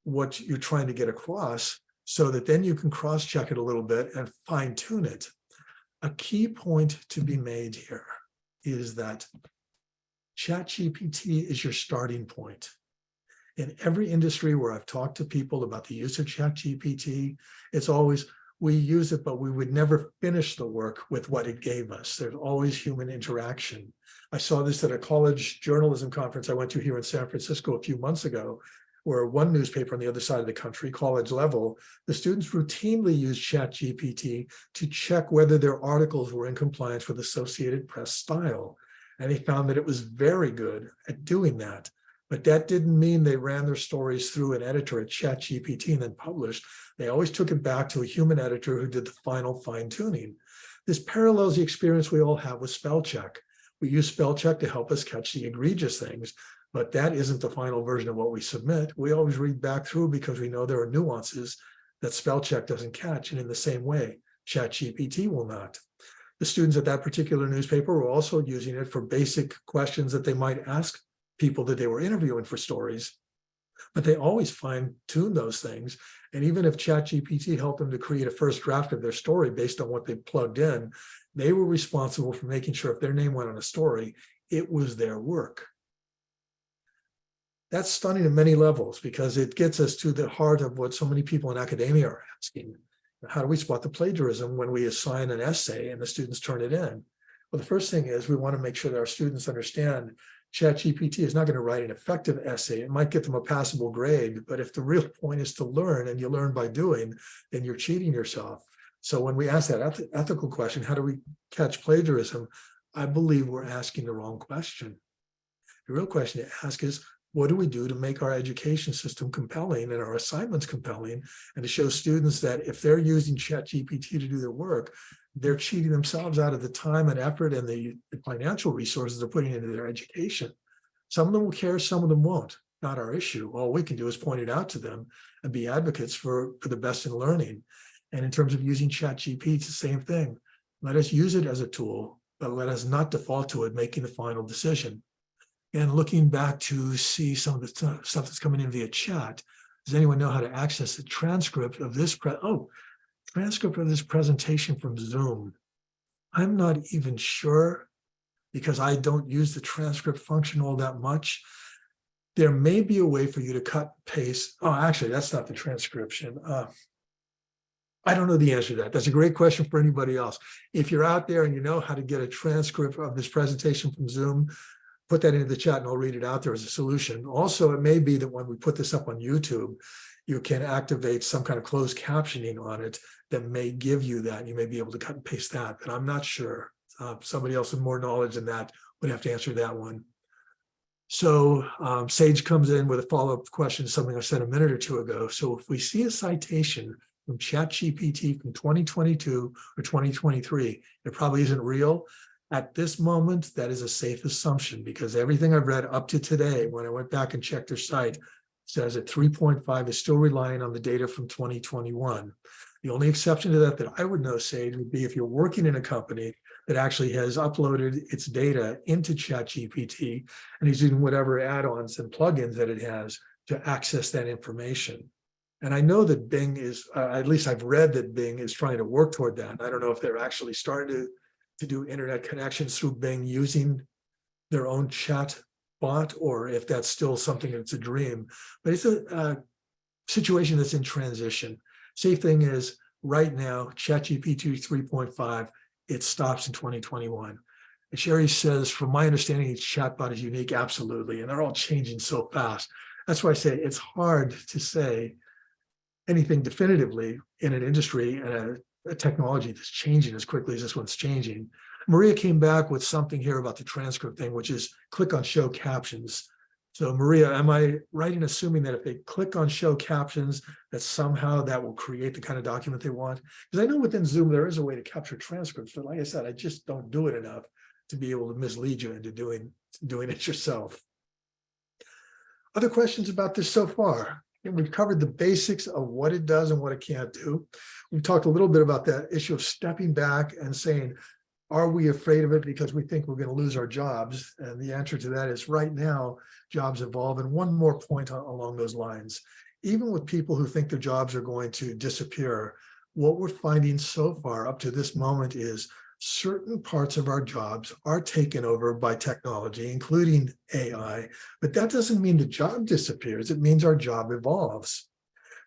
what you're trying to get across so that then you can cross-check it a little bit and fine-tune it. A key point to be made here is that ChatGPT is your starting point. In every industry where I've talked to people about the use of ChatGPT, it's always, we use it, but we would never finish the work with what it gave us. There's always human interaction. I saw this at a college journalism conference I went to here in San Francisco a few months ago, where one newspaper on the other side of the country, college level, the students routinely used ChatGPT to check whether their articles were in compliance with Associated Press style. And they found that it was very good at doing that. But that didn't mean they ran their stories through an editor at ChatGPT and then published. They always took it back to a human editor who did the final fine-tuning. This parallels the experience we all have with spell check. We use spell check to help us catch the egregious things, but that isn't the final version of what we submit. We always read back through because we know there are nuances that spell check doesn't catch, and in the same way, ChatGPT will not. The students at that particular newspaper were also using it for basic questions that they might ask people that they were interviewing for stories, but they always fine-tune those things. And even if ChatGPT helped them to create a first draft of their story based on what they plugged in, they were responsible for making sure if their name went on a story, it was their work. That's stunning at many levels because it gets us to the heart of what so many people in academia are asking. How do we spot the plagiarism when we assign an essay and the students turn it in? Well, the first thing is we want to make sure that our students understand ChatGPT is not going to write an effective essay. It might get them a passable grade, but if the real point is to learn and you learn by doing, then you're cheating yourself. So when we ask that ethical question, how do we catch plagiarism? I believe we're asking the wrong question. The real question to ask is, what do we do to make our education system compelling and our assignments compelling, and to show students that if they're using ChatGPT to do their work, they're cheating themselves out of the time and effort and the financial resources they're putting into their education. Some of them will care, some of them won't. Not our issue. All we can do is point it out to them and be advocates for the best in learning. And in terms of using ChatGPT, it's the same thing. Let us use it as a tool, but let us not default to it making the final decision. And looking back to see some of the stuff that's coming in via chat, does anyone know how to access the transcript of this? Transcript of this presentation from Zoom. I'm not even sure, because I don't use the transcript function all that much. There may be a way for you to cut and paste. Oh, actually, that's not the transcription. I don't know the answer to that. That's a great question for anybody else. If you're out there and you know how to get a transcript of this presentation from Zoom, put that into the chat and I'll read it out there as a solution. Also, it may be that when we put this up on YouTube, you can activate some kind of closed captioning on it that may give you that. You may be able to cut and paste that, but I'm not sure. Somebody else with more knowledge than that would have to answer that one. So Sage comes in with a follow-up question, something I said a minute or two ago. So if we see a citation from ChatGPT from 2022 or 2023, it probably isn't real. At this moment, that is a safe assumption, because everything I've read up to today, when I went back and checked their site, says that 3.5 is still relying on the data from 2021. The only exception to that I would know, Sage, would be if you're working in a company that actually has uploaded its data into ChatGPT and is using whatever add-ons and plugins that it has to access that information. And I know that Bing is, at least I've read that Bing is trying to work toward that. I don't know if they're actually starting to do internet connections through Bing using their own chat bot, or if that's still something that's a dream. But it's a situation that's in transition. Safe thing is, right now, ChatGPT 3.5, it stops in 2021. And Sherry says, from my understanding, each chatbot is unique. Absolutely. And they're all changing so fast. That's why I say it's hard to say anything definitively in an industry and a technology that's changing as quickly as this one's changing. Maria came back with something here about the transcript thing, which is click on show captions. So Maria, am I right in assuming that if they click on show captions, that somehow that will create the kind of document they want? Because I know within Zoom, there is a way to capture transcripts, but like I said, I just don't do it enough to be able to mislead you into doing it yourself. Other questions about this so far? And we've covered the basics of what it does and what it can't do. We've talked a little bit about that issue of stepping back and saying, are we afraid of it because we think we're going to lose our jobs? And the answer to that is right now, jobs evolve. And one more point along those lines, even with people who think their jobs are going to disappear, what we're finding so far up to this moment is certain parts of our jobs are taken over by technology, including AI, but that doesn't mean the job disappears. It means our job evolves.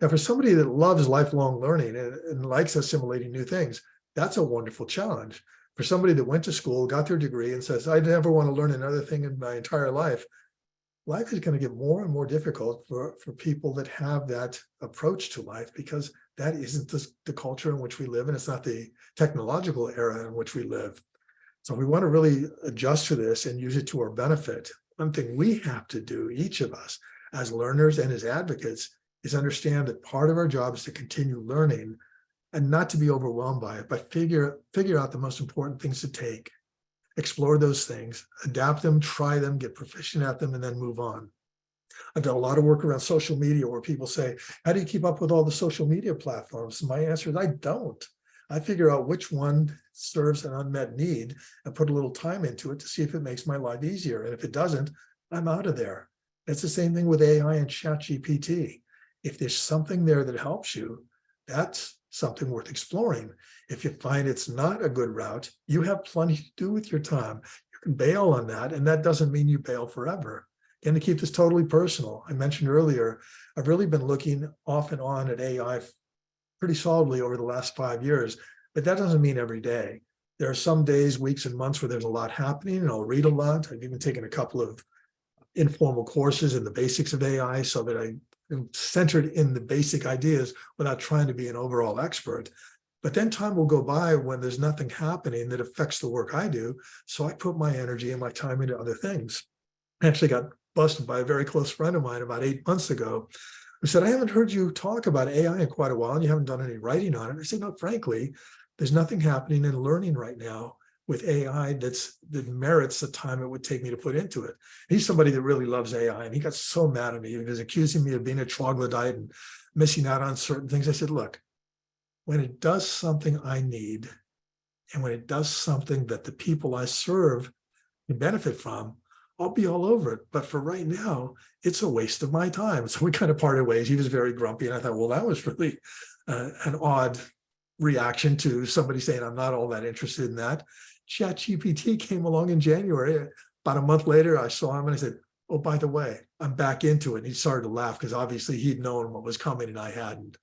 Now, for somebody that loves lifelong learning and likes assimilating new things, that's a wonderful challenge. For somebody that went to school, got their degree, and says, I never want to learn another thing in my entire life, life is going to get more and more difficult for people that have that approach to life, because that isn't the culture in which we live, and it's not the technological era in which we live. So we want to really adjust to this and use it to our benefit. One thing we have to do, each of us, as learners and as advocates, is understand that part of our job is to continue learning and not to be overwhelmed by it, but figure out the most important things to take, explore those things, adapt them, try them, get proficient at them, and then move on. I've done a lot of work around social media where people say, how do you keep up with all the social media platforms? My answer is I don't. I figure out which one serves an unmet need and put a little time into it to see if it makes my life easier. And if it doesn't, I'm out of there. It's the same thing with AI and ChatGPT. If there's something there that helps you, that's something worth exploring. If you find it's not a good route, you have plenty to do with your time. You can bail on that, and that doesn't mean you bail forever. And to keep this totally personal, I mentioned earlier, I've really been looking off and on at AI pretty solidly over the last 5 years, but that doesn't mean every day. There are some days, weeks, and months where there's a lot happening, and I'll read a lot. I've even taken a couple of informal courses in the basics of AI so that I am centered in the basic ideas without trying to be an overall expert. But then time will go by when there's nothing happening that affects the work I do. So I put my energy and my time into other things. I actually got busted by a very close friend of mine about 8 months ago who said, I haven't heard you talk about AI in quite a while and you haven't done any writing on it. I said, no, frankly, there's nothing happening in learning right now with AI that merits the time it would take me to put into it. He's somebody that really loves AI, and he got so mad at me. He was accusing me of being a troglodyte and missing out on certain things. I said, look, when it does something I need, and when it does something that the people I serve can benefit from, I'll be all over it. But for right now, it's a waste of my time. So we kind of parted ways. He was very grumpy. And I thought, well, that was really an odd reaction to somebody saying, I'm not all that interested in that. ChatGPT came along in January. About a month later, I saw him and I said, oh, by the way, I'm back into it. And he started to laugh because obviously he'd known what was coming and I hadn't.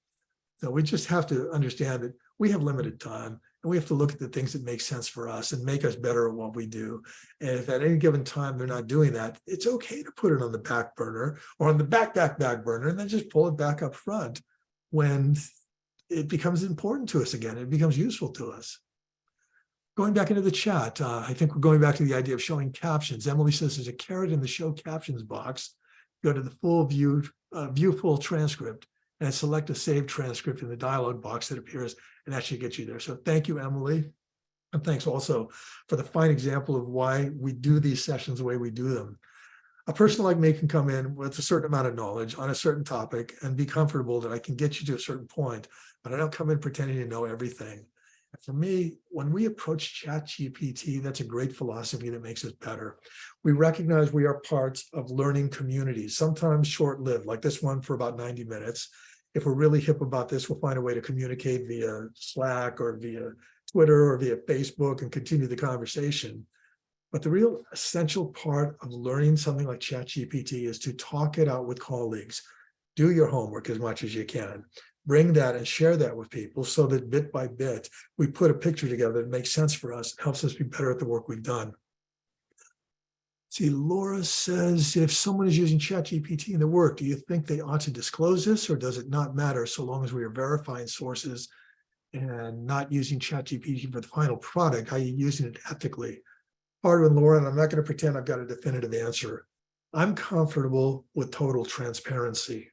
So we just have to understand that we have limited time and we have to look at the things that make sense for us and make us better at what we do. And if at any given time they're not doing that, it's okay to put it on the back burner or on the back burner and then just pull it back up front when it becomes important to us again. It becomes useful to us. Going back into the chat, I think we're going back to the idea of showing captions. Emily says there's a caret in the show captions box. Go to the full view full transcript and select a saved transcript in the dialog box that appears, and that should get you there. So thank you, Emily. And thanks also for the fine example of why we do these sessions the way we do them. A person like me can come in with a certain amount of knowledge on a certain topic and be comfortable that I can get you to a certain point, but I don't come in pretending to know everything. And for me, when we approach ChatGPT, that's a great philosophy that makes us better. We recognize we are parts of learning communities, sometimes short-lived, like this one for about 90 minutes. If we're really hip about this, we'll find a way to communicate via Slack or via Twitter or via Facebook and continue the conversation. But the real essential part of learning something like ChatGPT is to talk it out with colleagues. Do your homework as much as you can. Bring that and share that with people so that bit by bit, we put a picture together that makes sense for us, helps us be better at the work we've done. See, Laura says, if someone is using ChatGPT in the work, do you think they ought to disclose this, or does it not matter so long as we are verifying sources and not using ChatGPT for the final product? How are you using it ethically? Hard one, Laura, and I'm not going to pretend I've got a definitive answer. I'm comfortable with total transparency.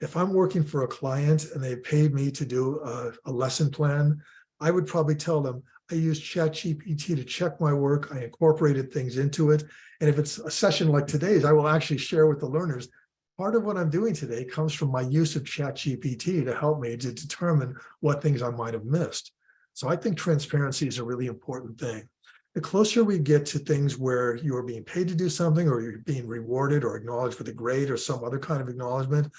If I'm working for a client and they paid me to do a lesson plan, I would probably tell them I used ChatGPT to check my work. I incorporated things into it. And if it's a session like today's, I will actually share with the learners. Part of what I'm doing today comes from my use of ChatGPT to help me to determine what things I might have missed. So I think transparency is a really important thing. The closer we get to things where you are being paid to do something or you're being rewarded or acknowledged with a grade or some other kind of acknowledgement,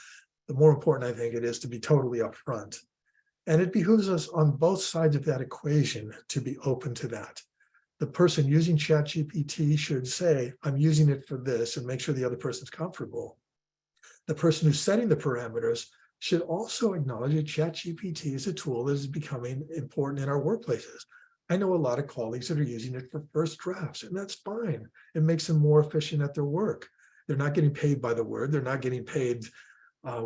the more important I think it is to be totally upfront. And it behooves us on both sides of that equation to be open to that. The person using ChatGPT should say, I'm using it for this, and make sure the other person's comfortable. The person who's setting the parameters should also acknowledge that ChatGPT is a tool that is becoming important in our workplaces. I know a lot of colleagues that are using it for first drafts, and that's fine. It makes them more efficient at their work. They're not getting paid by the word. They're not getting paid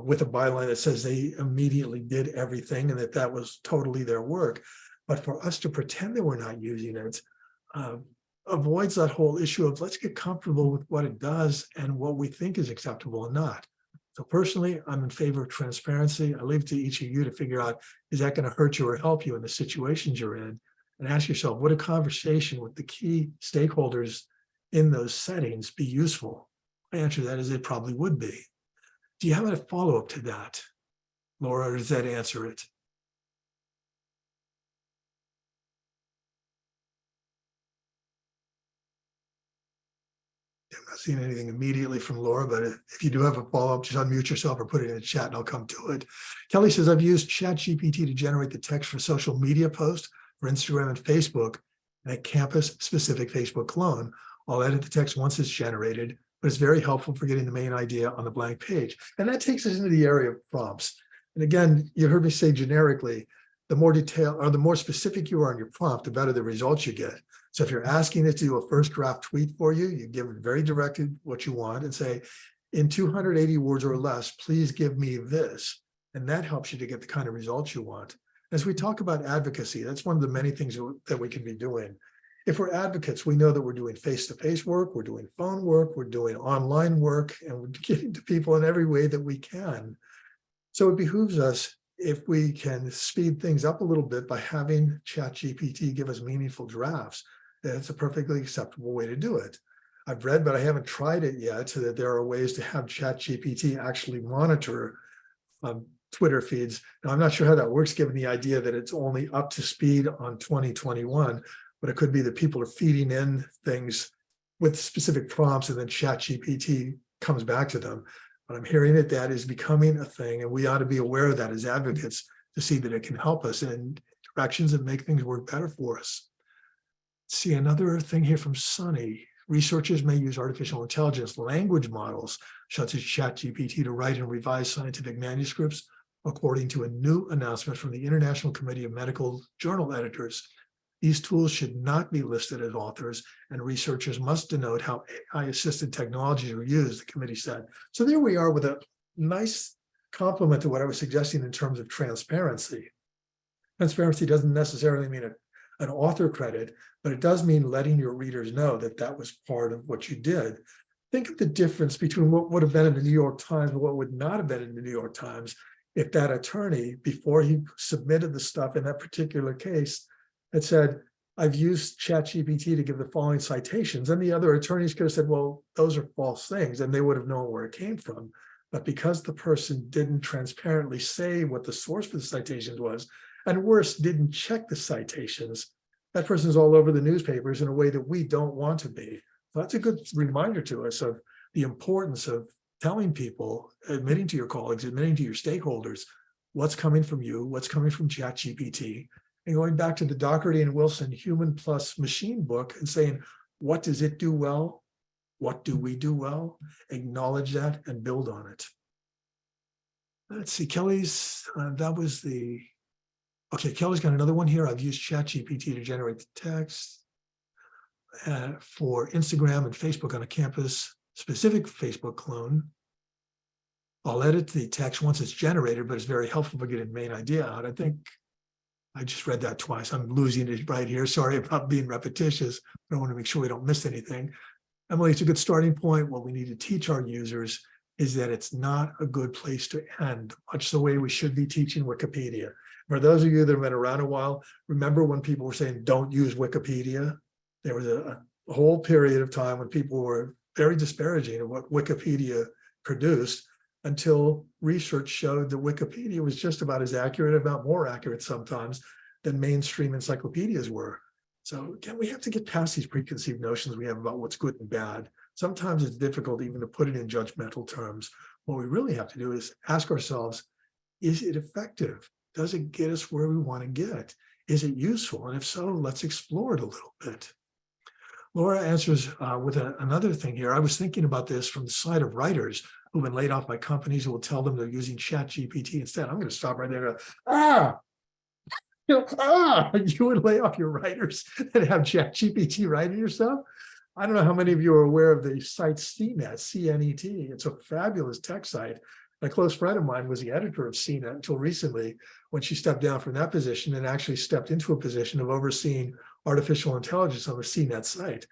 with a byline that says they immediately did everything and that was totally their work. But for us to pretend that we're not using it avoids that whole issue of let's get comfortable with what it does and what we think is acceptable and not. So personally, I'm in favor of transparency. I leave it to each of you to figure out, is that going to hurt you or help you in the situations you're in? And ask yourself, would a conversation with the key stakeholders in those settings be useful? My answer to that is it probably would be. Do you have a follow-up to that, Laura, or does that answer it? I'm not seeing anything immediately from Laura, but if you do have a follow-up, just unmute yourself or put it in the chat and I'll come to it. Kelly says, I've used ChatGPT to generate the text for social media posts for Instagram and Facebook and a campus-specific Facebook clone. I'll edit the text once it's generated, but it's very helpful for getting the main idea on the blank page. And that takes us into the area of prompts. And again, you heard me say generically, the more detailed or the more specific you are on your prompt, the better the results you get. So if you're asking it to do a first draft tweet for you, you give it very directed what you want and say, in 280 words or less, please give me this. And that helps you to get the kind of results you want. As we talk about advocacy, that's one of the many things that we can be doing. If we're advocates, we know that we're doing face-to-face work, we're doing phone work, we're doing online work, and we're getting to people in every way that we can. So it behooves us, if we can speed things up a little bit by having ChatGPT give us meaningful drafts, that's a perfectly acceptable way to do it. I've read, but I haven't tried it yet, so that there are ways to have ChatGPT actually monitor Twitter feeds. Now, I'm not sure how that works, given the idea that it's only up to speed on 2021, but it could be that people are feeding in things with specific prompts and then ChatGPT comes back to them. But I'm hearing that is becoming a thing, and we ought to be aware of that as advocates to see that it can help us in directions that make things work better for us. See another thing here from Sunny. Researchers may use artificial intelligence language models, such as ChatGPT, to write and revise scientific manuscripts, according to a new announcement from the International Committee of Medical Journal Editors. These tools should not be listed as authors, and researchers must denote how AI-assisted technologies are used, the committee said. So there we are with a nice complement to what I was suggesting in terms of transparency. Transparency doesn't necessarily mean an author credit, but it does mean letting your readers know that that was part of what you did. Think of the difference between what would have been in the New York Times and what would not have been in the New York Times if that attorney, before he submitted the stuff in that particular case, had said, I've used ChatGPT to give the following citations. And the other attorneys could have said, well, those are false things, and they would have known where it came from. But because the person didn't transparently say what the source for the citations was, and worse, didn't check the citations, that person's all over the newspapers in a way that we don't want to be. So that's a good reminder to us of the importance of telling people, admitting to your colleagues, admitting to your stakeholders, what's coming from you, what's coming from ChatGPT, and going back to the Doherty and Wilson human plus machine book and saying, what does it do well? What do we do well? Acknowledge that and build on it. Let's see, Kelly's, that was the, okay, Kelly's got another one here. I've used ChatGPT to generate the text for Instagram and Facebook on a campus-specific Facebook clone. I'll edit the text once it's generated, but it's very helpful for getting the main idea out. I think I just read that twice. I'm losing it right here. Sorry about being repetitious. I want to make sure we don't miss anything. Emily, it's a good starting point. What we need to teach our users is that it's not a good place to end, much the way we should be teaching Wikipedia. For those of you that have been around a while, remember when people were saying, don't use Wikipedia? There was a whole period of time when people were very disparaging of what Wikipedia produced, until research showed that Wikipedia was just about as accurate, if not more accurate sometimes, than mainstream encyclopedias were. So again, we have to get past these preconceived notions we have about what's good and bad. Sometimes it's difficult even to put it in judgmental terms. What we really have to do is ask ourselves, is it effective? Does it get us where we want to get? Is it useful? And if so, let's explore it a little bit. Laura answers with another thing here. I was thinking about this from the side of writers who've been laid off by companies who will tell them they're using ChatGPT instead. I'm going to stop right there. You would lay off your writers and have ChatGPT writing your stuff? I don't know how many of you are aware of the site CNET, C-N-E-T. It's a fabulous tech site. A close friend of mine was the editor of CNET until recently, when she stepped down from that position and actually stepped into a position of overseeing artificial intelligence on the CNET site.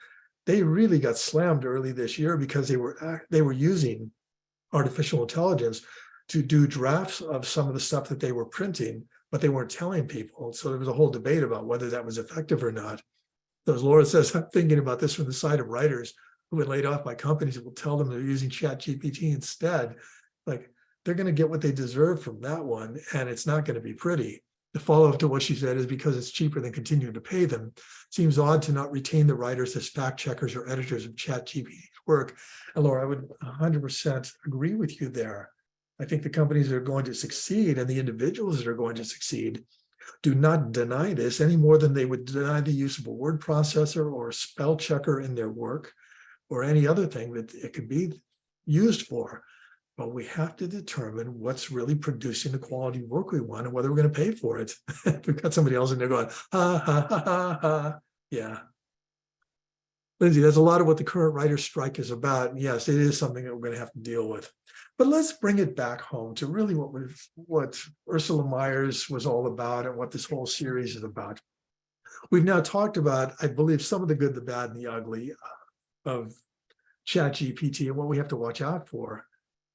They really got slammed early this year because they were using artificial intelligence to do drafts of some of the stuff that they were printing, but they weren't telling people. So there was a whole debate about whether that was effective or not. So as Laura says, I'm thinking about this from the side of writers who were laid off by companies that will tell them they're using ChatGPT instead. Like, they're going to get what they deserve from that one, and it's not going to be pretty. The follow-up to what she said is because it's cheaper than continuing to pay them. Seems odd to not retain the writers as fact checkers or editors of ChatGPT's work. And Laura, I would 100% agree with you there. I think the companies that are going to succeed and the individuals that are going to succeed do not deny this any more than they would deny the use of a word processor or a spell checker in their work or any other thing that it could be used for. But we have to determine what's really producing the quality work we want and whether we're going to pay for it. We've got somebody else in there going, ha, ha, ha, ha, ha. Yeah. Lindsay, that's a lot of what the current writer's strike is about. And yes, it is something that we're going to have to deal with. But let's bring it back home to really what Ursula Meyer's was all about and what this whole series is about. We've now talked about, I believe, some of the good, the bad, and the ugly of ChatGPT and what we have to watch out for.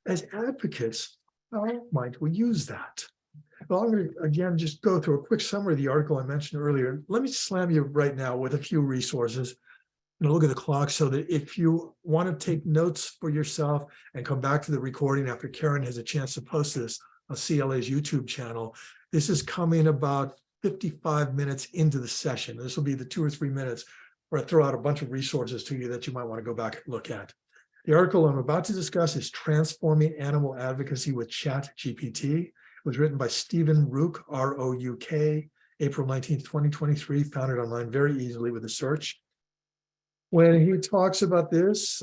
As advocates, how might we use that? Well, I'm going to, again, just go through a quick summary of the article I mentioned earlier. Let me slam you right now with a few resources. Look at the clock so that if you want to take notes for yourself and come back to the recording after Karen has a chance to post this on CLA's YouTube channel, this is coming about 55 minutes into the session. This will be the 2 or 3 minutes where I throw out a bunch of resources to you that you might want to go back and look at. The article I'm about to discuss is Transforming Animal Advocacy with ChatGPT. It was written by Stephen Rook, R-O-U-K, April 19th, 2023, found it online very easily with a search. When he talks about this,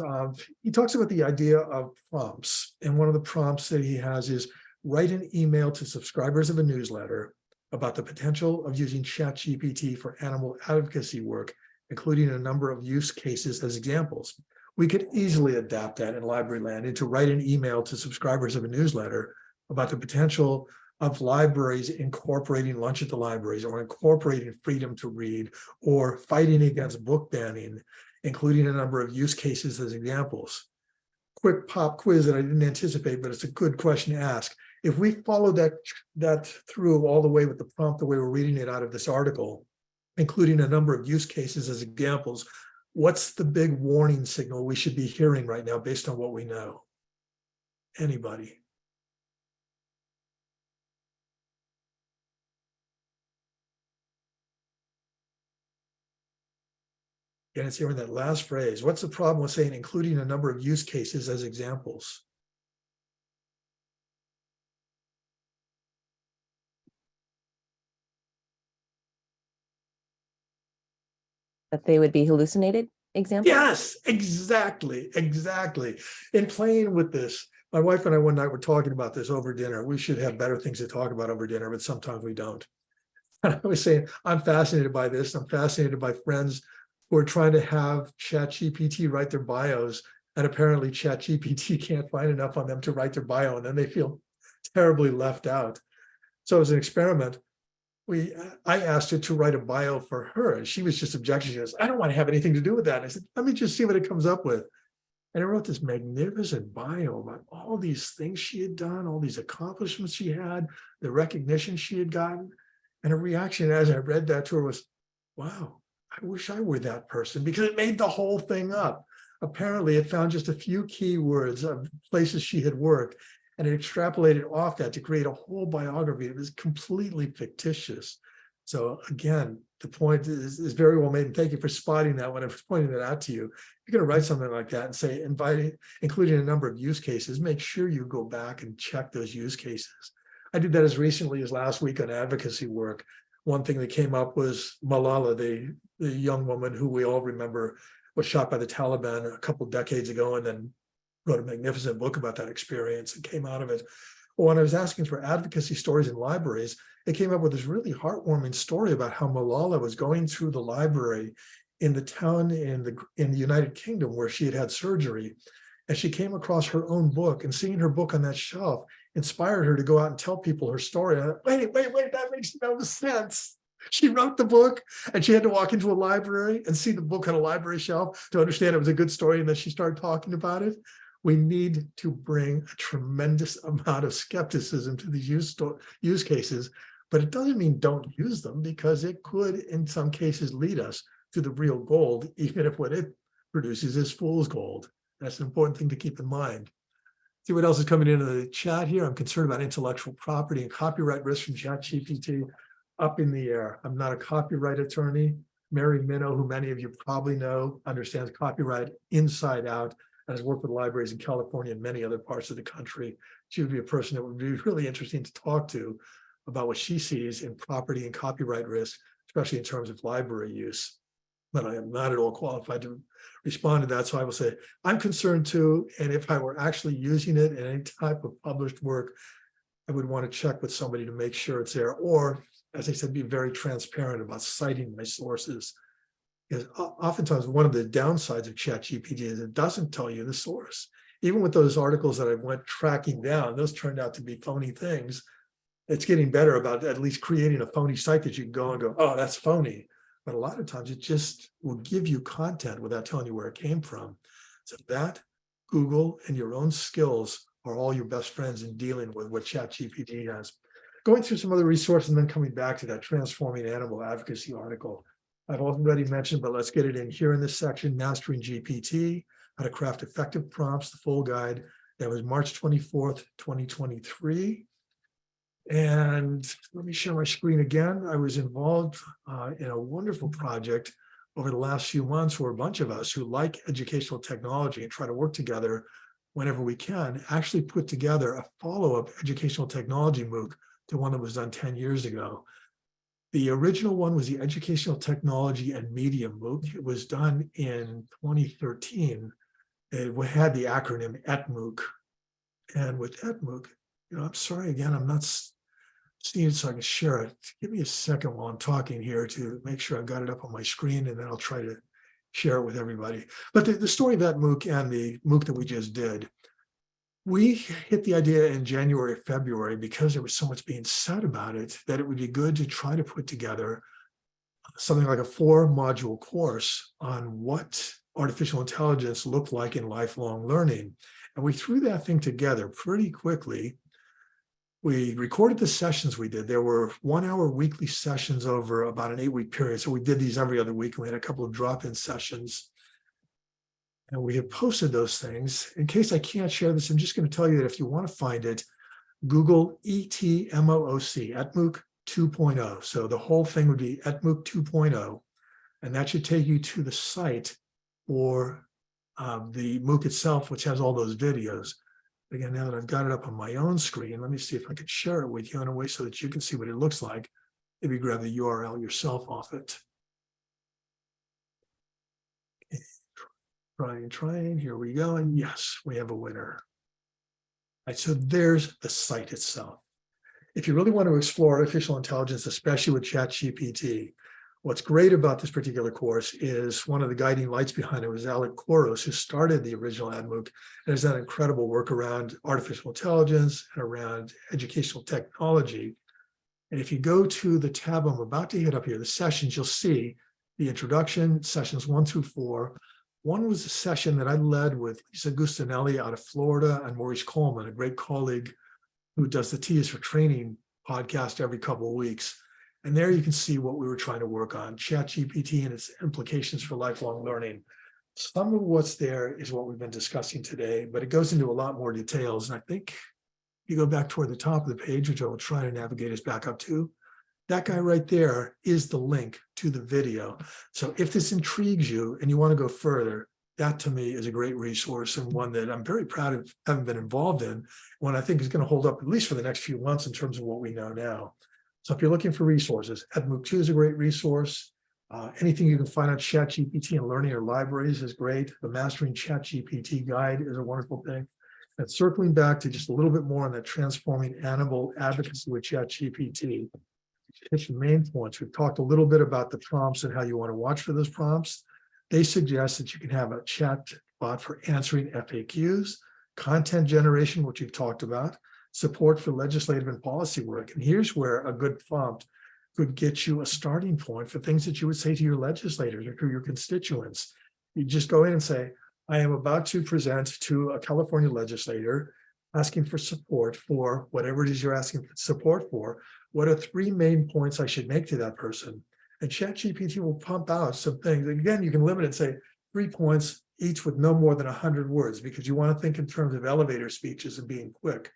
he talks about the idea of prompts. And one of the prompts that he has is write an email to subscribers of a newsletter about the potential of using ChatGPT for animal advocacy work, including a number of use cases as examples. We could easily adapt that in library land into write an email to subscribers of a newsletter about the potential of libraries incorporating lunch at the libraries or incorporating freedom to read or fighting against book banning, including a number of use cases as examples. Quick pop quiz that I didn't anticipate, but it's a good question to ask. If we follow that through all the way with the prompt, the way we're reading it out of this article, including a number of use cases as examples, what's the big warning signal we should be hearing right now based on what we know? Anybody? And it's here in that last phrase. What's the problem with saying including a number of use cases as examples? That they would be hallucinated examples? Yes, exactly. In playing with this, my wife and I one night were talking about this over dinner. We should have better things to talk about over dinner, but sometimes we don't. And I was saying, I'm fascinated by this. I'm fascinated by friends who are trying to have ChatGPT write their bios, and apparently ChatGPT can't find enough on them to write their bio, and then they feel terribly left out. So as an experiment, I asked her to write a bio for her, and she was just objecting. She goes, I don't want to have anything to do with that. And I said, let me just see what it comes up with. And I wrote this magnificent bio about all these things she had done, all these accomplishments she had, the recognition she had gotten. And her reaction as I read that to her was, wow, I wish I were that person, because it made the whole thing up. Apparently, it found just a few keywords of places she had worked, and it extrapolated off that to create a whole biography. It was completely fictitious. So again, the point is very well made. And thank you for spotting that when I was pointing that out to you. You're going to write something like that and say, including a number of use cases, make sure you go back and check those use cases. I did that as recently as last week on advocacy work. One thing that came up was Malala, the young woman who we all remember was shot by the Taliban a couple of decades ago, and then wrote a magnificent book about that experience and came out of it. Well, when I was asking for advocacy stories in libraries, it came up with this really heartwarming story about how Malala was going through the library in the town in the United Kingdom where she had had surgery. And she came across her own book, and seeing her book on that shelf inspired her to go out and tell people her story. Wait, that makes no sense. She wrote the book and she had to walk into a library and see the book on a library shelf to understand it was a good story. And then she started talking about it. We need to bring a tremendous amount of skepticism to these use cases, but it doesn't mean don't use them, because it could, in some cases, lead us to the real gold, even if what it produces is fool's gold. That's an important thing to keep in mind. See what else is coming into the chat here. I'm concerned about intellectual property and copyright risk from ChatGPT. Up in the air. I'm not a copyright attorney. Mary Minnow, who many of you probably know, understands copyright inside out and has worked with libraries in California and many other parts of the country. She would be a person that would be really interesting to talk to about what she sees in property and copyright risk, especially in terms of library use. But I am not at all qualified to respond to that. So I will say, I'm concerned too. And if I were actually using it in any type of published work, I would want to check with somebody to make sure it's there. Or, as I said, be very transparent about citing my sources. Because oftentimes one of the downsides of ChatGPT is it doesn't tell you the source. Even with those articles that I went tracking down, those turned out to be phony things. It's getting better about at least creating a phony site that you can go and go, oh, that's phony. But a lot of times it just will give you content without telling you where it came from. So that, Google, and your own skills are all your best friends in dealing with what ChatGPT has. Going through some other resources and then coming back to that transforming animal advocacy article. I've already mentioned, but let's get it in here in this section, Mastering GPT, How to Craft Effective Prompts, the full guide. That was March 24th, 2023. And let me share my screen again. I was involved in a wonderful project over the last few months where a bunch of us who like educational technology and try to work together whenever we can, actually put together a follow-up educational technology MOOC to one that was done 10 years ago. The original one was the Educational Technology and Media MOOC. It was done in 2013. It had the acronym ETMOOC. And with ETMOOC, I'm sorry, again, I'm not seeing it so I can share it. Give me a second while I'm talking here to make sure I've got it up on my screen, and then I'll try to share it with everybody. But the story of that MOOC and the MOOC that we just did, we hit the idea in January, February, because there was so much being said about it, that it would be good to try to put together something like a 4-module course on what artificial intelligence looked like in lifelong learning. And we threw that thing together pretty quickly. We recorded the sessions we did. There were 1-hour weekly sessions over about an 8-week period. So we did these every other week, and we had a couple of drop-in sessions. And we have posted those things. In case I can't share this, I'm just going to tell you that if you want to find it, Google ETMOOC, ETMOOC 2.0. So the whole thing would be ETMOOC 2.0. And that should take you to the site for the MOOC itself, which has all those videos. Again, now that I've got it up on my own screen, let me see if I can share it with you in a way so that you can see what it looks like. Maybe grab the URL yourself off it. Trying, here we go. And yes, we have a winner. All right, so there's the site itself. If you really want to explore artificial intelligence, especially with ChatGPT, what's great about this particular course is one of the guiding lights behind it was Alec Koros, who started the original AdMOOC and has done incredible work around artificial intelligence and around educational technology. And if you go to the tab I'm about to hit up here, the sessions, you'll see the introduction, sessions 1 through 4. One was a session that I led with Lisa Gustinelli out of Florida and Maurice Coleman, a great colleague who does the T is for Training podcast every couple of weeks. And there you can see what we were trying to work on, ChatGPT and its implications for lifelong learning. Some of what's there is what we've been discussing today, but it goes into a lot more details. And I think you go back toward the top of the page, which I will try to navigate us back up to. That guy right there is the link to the video. So if this intrigues you and you want to go further, that to me is a great resource and one that I'm very proud of having been involved in, one I think is going to hold up at least for the next few months in terms of what we know now. So if you're looking for resources, EdMOOC 2 is a great resource. Anything you can find on ChatGPT and learning or libraries is great. The Mastering ChatGPT guide is a wonderful thing. And circling back to just a little bit more on that transforming animal advocacy with ChatGPT, hit the main points. We've talked a little bit about the prompts and how you want to watch for those prompts. They suggest that you can have a chat bot for answering FAQs, content generation, which you've talked about, support for legislative and policy work. And here's where a good prompt could get you a starting point for things that you would say to your legislators or to your constituents. You just go in and say, I am about to present to a California legislator asking for support for whatever it is you're asking for support for. What are 3 main points I should make to that person? And ChatGPT will pump out some things. Again, you can limit it and say 3 points, each with no more than 100 words, because you want to think in terms of elevator speeches and being quick.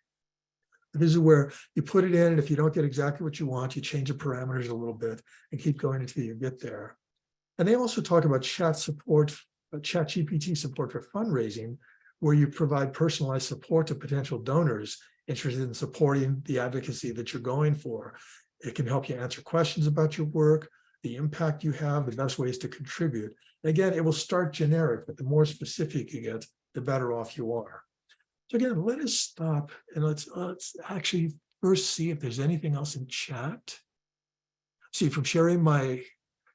This is where you put it in, and if you don't get exactly what you want, you change the parameters a little bit and keep going until you get there. And they also talk about ChatGPT support for fundraising, where you provide personalized support to potential donors interested in supporting the advocacy that you're going for. It can help you answer questions about your work, the impact you have, the best ways to contribute. Again, it will start generic, but the more specific you get, the better off you are. So again, let us stop and let's actually first see if there's anything else in chat. See, from sharing my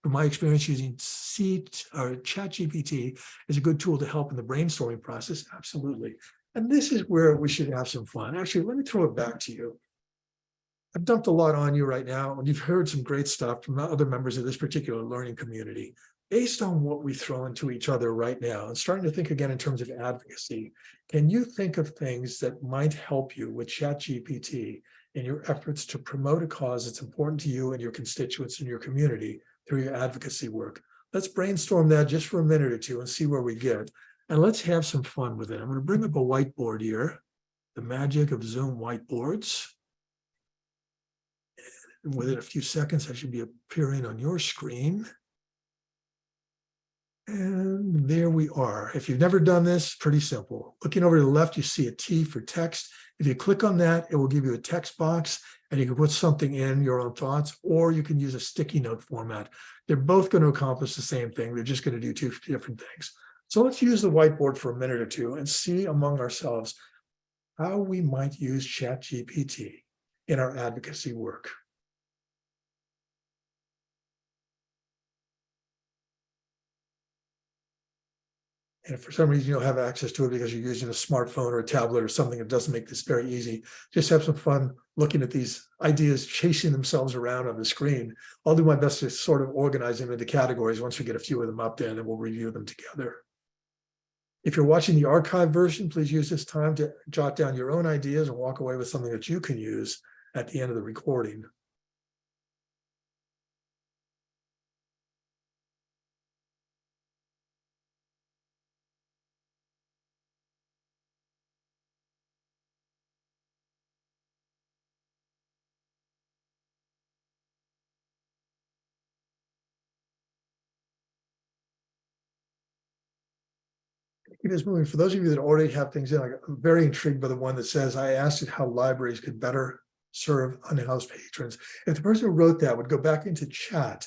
From my experience using ChatGPT is a good tool to help in the brainstorming process. Absolutely. And this is where we should have some fun. Actually, let me throw it back to you. I've dumped a lot on you right now, and you've heard some great stuff from other members of this particular learning community. Based on what we throw into each other right now, and starting to think again in terms of advocacy, can you think of things that might help you with ChatGPT in your efforts to promote a cause that's important to you and your constituents in your community through your advocacy work? Let's brainstorm that just for a minute or two and see where we get. And let's have some fun with it. I'm going to bring up a whiteboard here, the magic of Zoom whiteboards. And within a few seconds, I should be appearing on your screen. And there we are. If you've never done this, pretty simple. Looking over to the left, you see a T for text. If you click on that, it will give you a text box and you can put something in, your own thoughts, or you can use a sticky note format. They're both going to accomplish the same thing. They're just going to do two different things. So let's use the whiteboard for a minute or two and see among ourselves how we might use ChatGPT in our advocacy work. And if for some reason you don't have access to it because you're using a smartphone or a tablet or something that doesn't make this very easy, just have some fun looking at these ideas chasing themselves around on the screen. I'll do my best to sort of organize them into categories once we get a few of them up there, and then we'll review them together. If you're watching the archive version, please use this time to jot down your own ideas and walk away with something that you can use at the end of the recording. Keep this moving. For those of you that already have things in, I'm very intrigued by the one that says, I asked it how libraries could better serve unhoused patrons. If the person who wrote that would go back into chat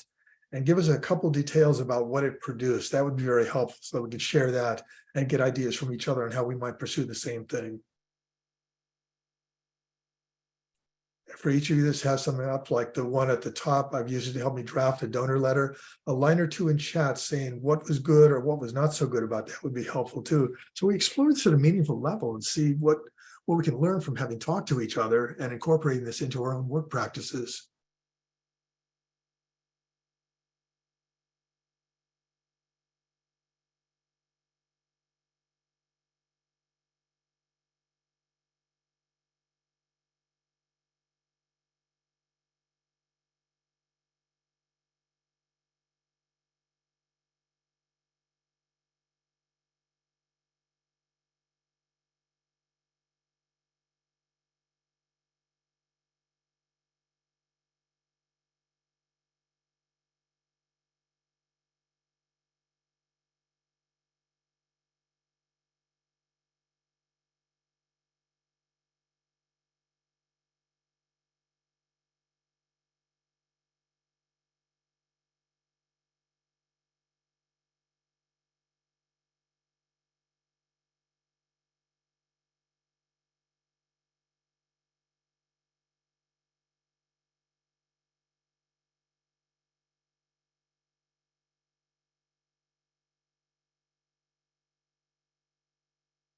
and give us a couple details about what it produced, that would be very helpful so that we could share that and get ideas from each other on how we might pursue the same thing. For each of you, this has something up like the one at the top. I've used it to help me draft a donor letter. A line or two in chat saying what was good or what was not so good about that would be helpful too. So we explore this at a meaningful level and see what we can learn from having talked to each other and incorporating this into our own work practices.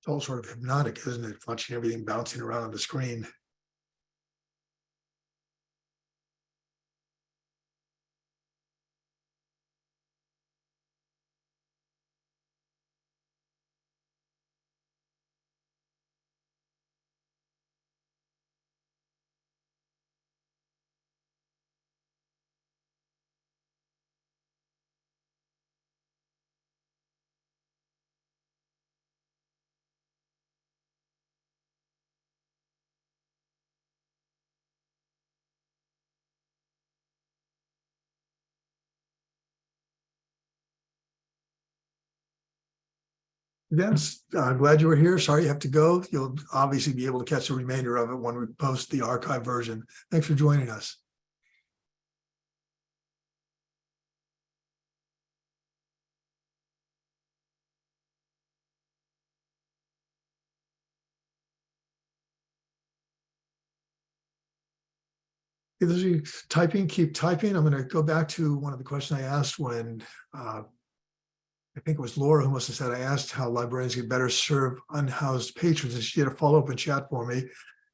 It's all sort of hypnotic, isn't it? Watching everything bouncing around on the screen. Yes, I'm glad you were here. Sorry you have to go. You'll obviously be able to catch the remainder of it when we post the archive version. Thanks for joining us. Okay, those of you typing, keep typing. I'm going to go back to one of the questions I asked when I think it was Laura who must have said, I asked how librarians could better serve unhoused patrons, and she did a follow-up in chat for me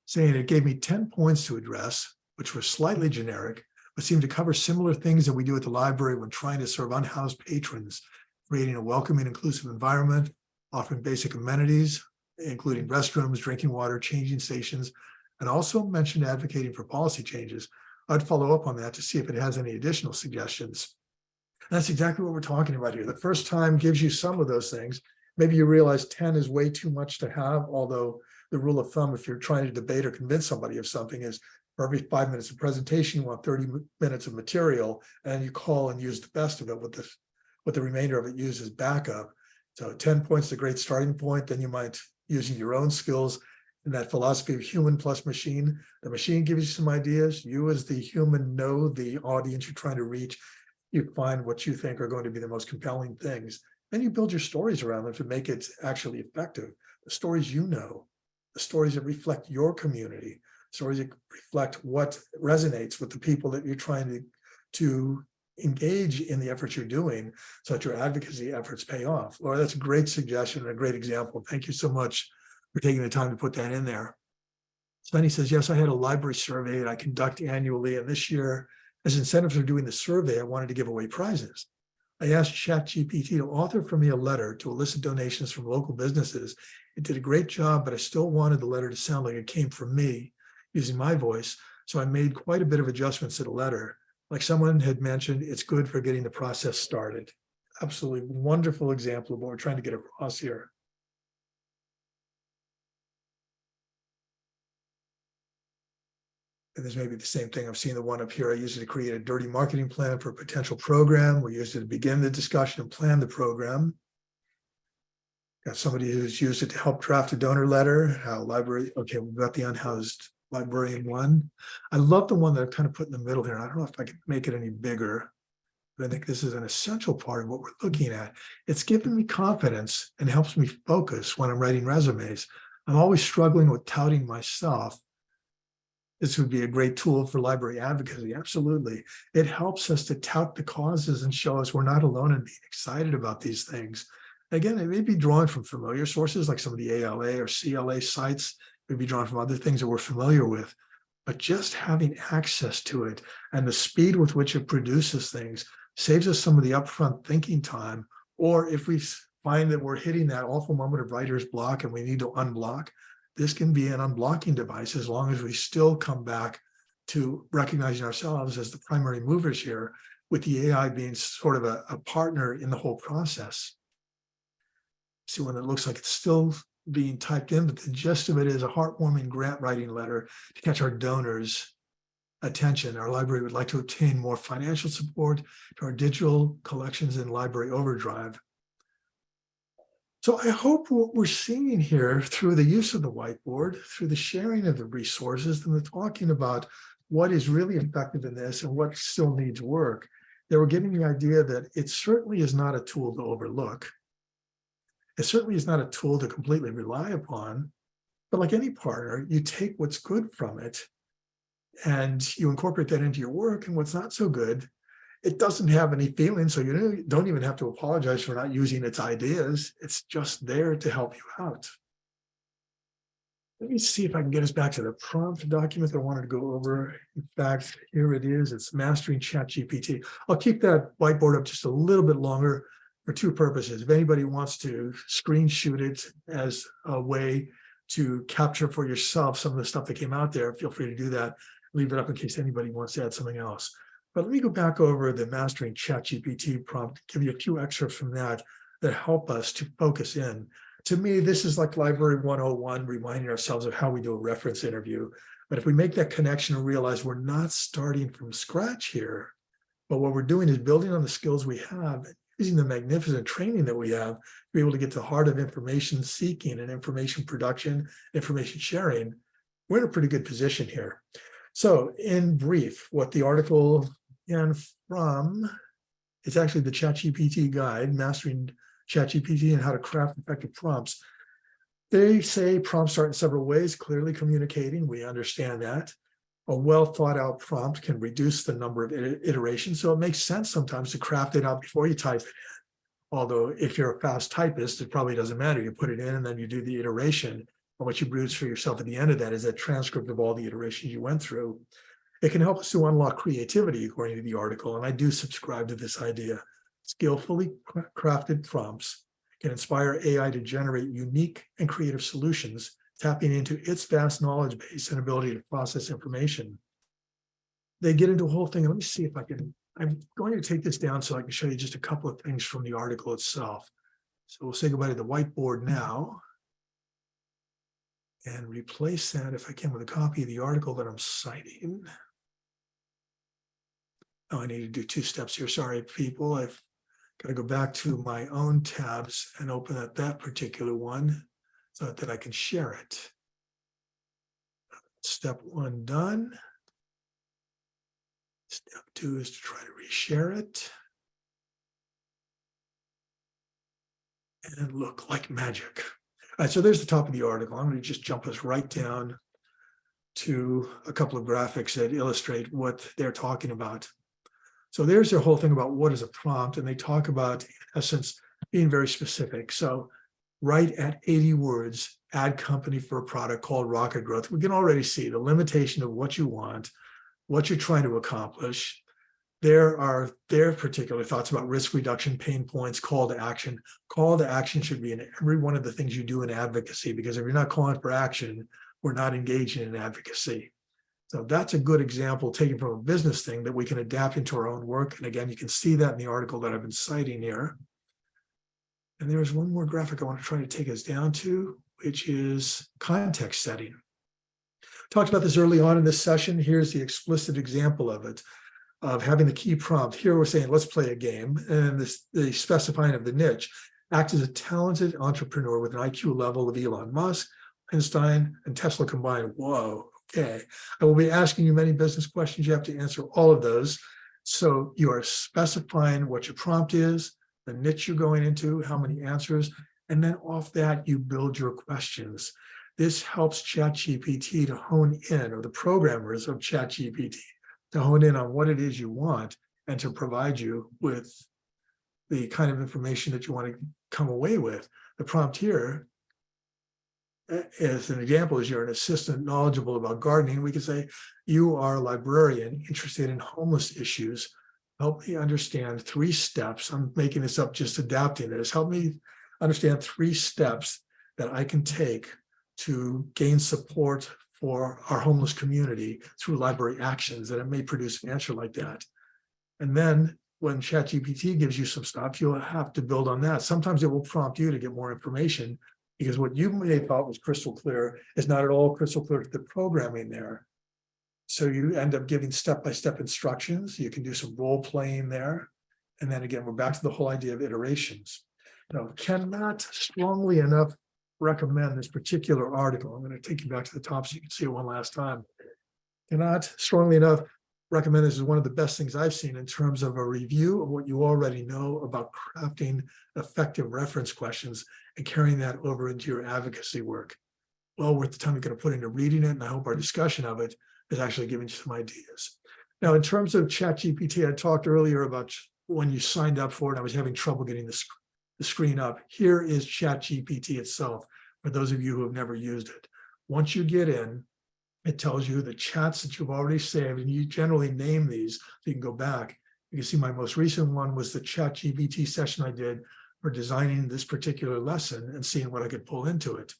saying it gave me 10 points to address, which were slightly generic, but seemed to cover similar things that we do at the library when trying to serve unhoused patrons, creating a welcoming, inclusive environment, offering basic amenities, including restrooms, drinking water, changing stations, and also mentioned advocating for policy changes. I'd follow up on that to see if it has any additional suggestions. And that's exactly what we're talking about here. The first time gives you some of those things. Maybe you realize 10 is way too much to have, although the rule of thumb, if you're trying to debate or convince somebody of something, is for every 5 minutes of presentation, you want 30 minutes of material, and you call and use the best of it with the remainder of it used as backup. So 10 points is a great starting point. Then you might, using your own skills in that philosophy of human plus machine, the machine gives you some ideas. You as the human know the audience you're trying to reach. You find what you think are going to be the most compelling things. Then you build your stories around them to make it actually effective. The stories you know, the stories that reflect your community, stories that reflect what resonates with the people that you're trying to engage in the efforts you're doing, so that your advocacy efforts pay off. Laura, that's a great suggestion and a great example. Thank you so much for taking the time to put that in there. Spenny says, yes, I had a library survey that I conduct annually, and this year, as incentives for doing the survey, I wanted to give away prizes. I asked ChatGPT to author for me a letter to elicit donations from local businesses. It did a great job, but I still wanted the letter to sound like it came from me using my voice. So I made quite a bit of adjustments to the letter. Like someone had mentioned, it's good for getting the process started. Absolutely wonderful example of what we're trying to get across here. And this may be the same thing. I've seen the one up here. I used it to create a dirty marketing plan for a potential program. We used it to begin the discussion and plan the program. Got somebody who's used it to help draft a donor letter. How library, okay, we've got the unhoused librarian one. I love the one that I've kind of put in the middle here. I don't know if I can make it any bigger, but I think this is an essential part of what we're looking at. It's given me confidence and helps me focus when I'm writing resumes. I'm always struggling with touting myself. This would be a great tool for library advocacy. Absolutely. It helps us to tout the causes and show us we're not alone in being excited about these things. Again, it may be drawn from familiar sources like some of the ALA or CLA sites, it may be drawn from other things that we're familiar with, but just having access to it and the speed with which it produces things saves us some of the upfront thinking time. Or if we find that we're hitting that awful moment of writer's block and we need to unblock, this can be an unblocking device as long as we still come back to recognizing ourselves as the primary movers here, with the AI being sort of a partner in the whole process. See one that looks like it's still being typed in, but the gist of it is a heartwarming grant writing letter to catch our donors' attention. Our library would like to obtain more financial support to our digital collections in Library Overdrive. So I hope what we're seeing here through the use of the whiteboard, through the sharing of the resources, and the talking about what is really effective in this and what still needs work, that we're getting the idea that it certainly is not a tool to overlook. It certainly is not a tool to completely rely upon, but like any partner, you take what's good from it and you incorporate that into your work, and what's not so good, it doesn't have any feelings, so you don't even have to apologize for not using its ideas. It's just there to help you out. Let me see if I can get us back to the prompt document that I wanted to go over. In fact, here it is. It's Mastering ChatGPT. I'll keep that whiteboard up just a little bit longer for two purposes. If anybody wants to screenshot it as a way to capture for yourself some of the stuff that came out there, feel free to do that. Leave it up in case anybody wants to add something else. But let me go back over the Mastering ChatGPT prompt, give you a few excerpts from that help us to focus in. To me, this is like Library 101, reminding ourselves of how we do a reference interview. But if we make that connection and realize we're not starting from scratch here, but what we're doing is building on the skills we have, using the magnificent training that we have to be able to get to the heart of information seeking and information production, information sharing, we're in a pretty good position here. So in brief, what the article and from, it's actually the ChatGPT guide, Mastering ChatGPT and How to Craft Effective Prompts. They say prompts start in several ways, clearly communicating, we understand that. A well thought out prompt can reduce the number of iterations. So it makes sense sometimes to craft it out before you type it in. Although if you're a fast typist, it probably doesn't matter. You put it in and then you do the iteration. And what you produce for yourself at the end of that is a transcript of all the iterations you went through. It can help us to unlock creativity, according to the article. And I do subscribe to this idea. Skillfully crafted prompts can inspire AI to generate unique and creative solutions, tapping into its vast knowledge base and ability to process information. They get into a whole thing. Let me see if I can, I'm going to take this down so I can show you just a couple of things from the article itself. So we'll say goodbye to the whiteboard now and replace that, if I can, with a copy of the article that I'm citing. Oh, I need to do 2 steps here. Sorry, people. I've got to go back to my own tabs and open up that particular one so that I can share it. Step 1 done. Step 2 is to try to reshare it. And look like magic. All right, so there's the top of the article. I'm going to just jump us right down to a couple of graphics that illustrate what they're talking about. So there's their whole thing about what is a prompt, and they talk about, in essence, being very specific. So write at 80 words, ad company for a product called Rocket Growth. We can already see the limitation of what you want, what you're trying to accomplish. There are their particular thoughts about risk reduction, pain points, call to action. Call to action should be in every one of the things you do in advocacy, because if you're not calling for action, we're not engaging in advocacy. So that's a good example taken from a business thing that we can adapt into our own work. And again, you can see that in the article that I've been citing here. And there's one more graphic I want to try to take us down to, which is context setting. Talked about this early on in this session. Here's the explicit example of it, of having the key prompt. Here we're saying, let's play a game. And this, the specifying of the niche, act as a talented entrepreneur with an IQ level of Elon Musk, Einstein, and Tesla combined. Whoa. Okay, I will be asking you many business questions. You have to answer all of those. So you are specifying what your prompt is, the niche you're going into, how many answers, and then off that, you build your questions. This helps ChatGPT to hone in, or the programmers of ChatGPT, to hone in on what it is you want and to provide you with the kind of information that you want to come away with. The prompt here, as an example, is you're an assistant knowledgeable about gardening. We could say, you are a librarian interested in homeless issues. Help me understand 3 steps. I'm making this up, just adapting this. Help me understand 3 steps that I can take to gain support for our homeless community through library actions, and it may produce an answer like that. And then when ChatGPT gives you some stuff, you'll have to build on that. Sometimes it will prompt you to get more information, because what you may have thought was crystal clear is not at all crystal clear to the programming there. So you end up giving step-by-step instructions. You can do some role playing there. And then again, we're back to the whole idea of iterations. Now, cannot strongly enough recommend this particular article. I'm going to take you back to the top so you can see it one last time. Cannot strongly enough recommend this as one of the best things I've seen in terms of a review of what you already know about crafting effective reference questions and carrying that over into your advocacy work. Well worth the time you're going to put into reading it, and I hope our discussion of it is actually giving you some ideas. Now, in terms of ChatGPT, I talked earlier about when you signed up for it, I was having trouble getting the screen up. Here is ChatGPT itself, for those of you who have never used it. Once you get in, it tells you the chats that you've already saved, and you generally name these so you can go back. You can see my most recent one was the ChatGPT session I did for designing this particular lesson and seeing what I could pull into it.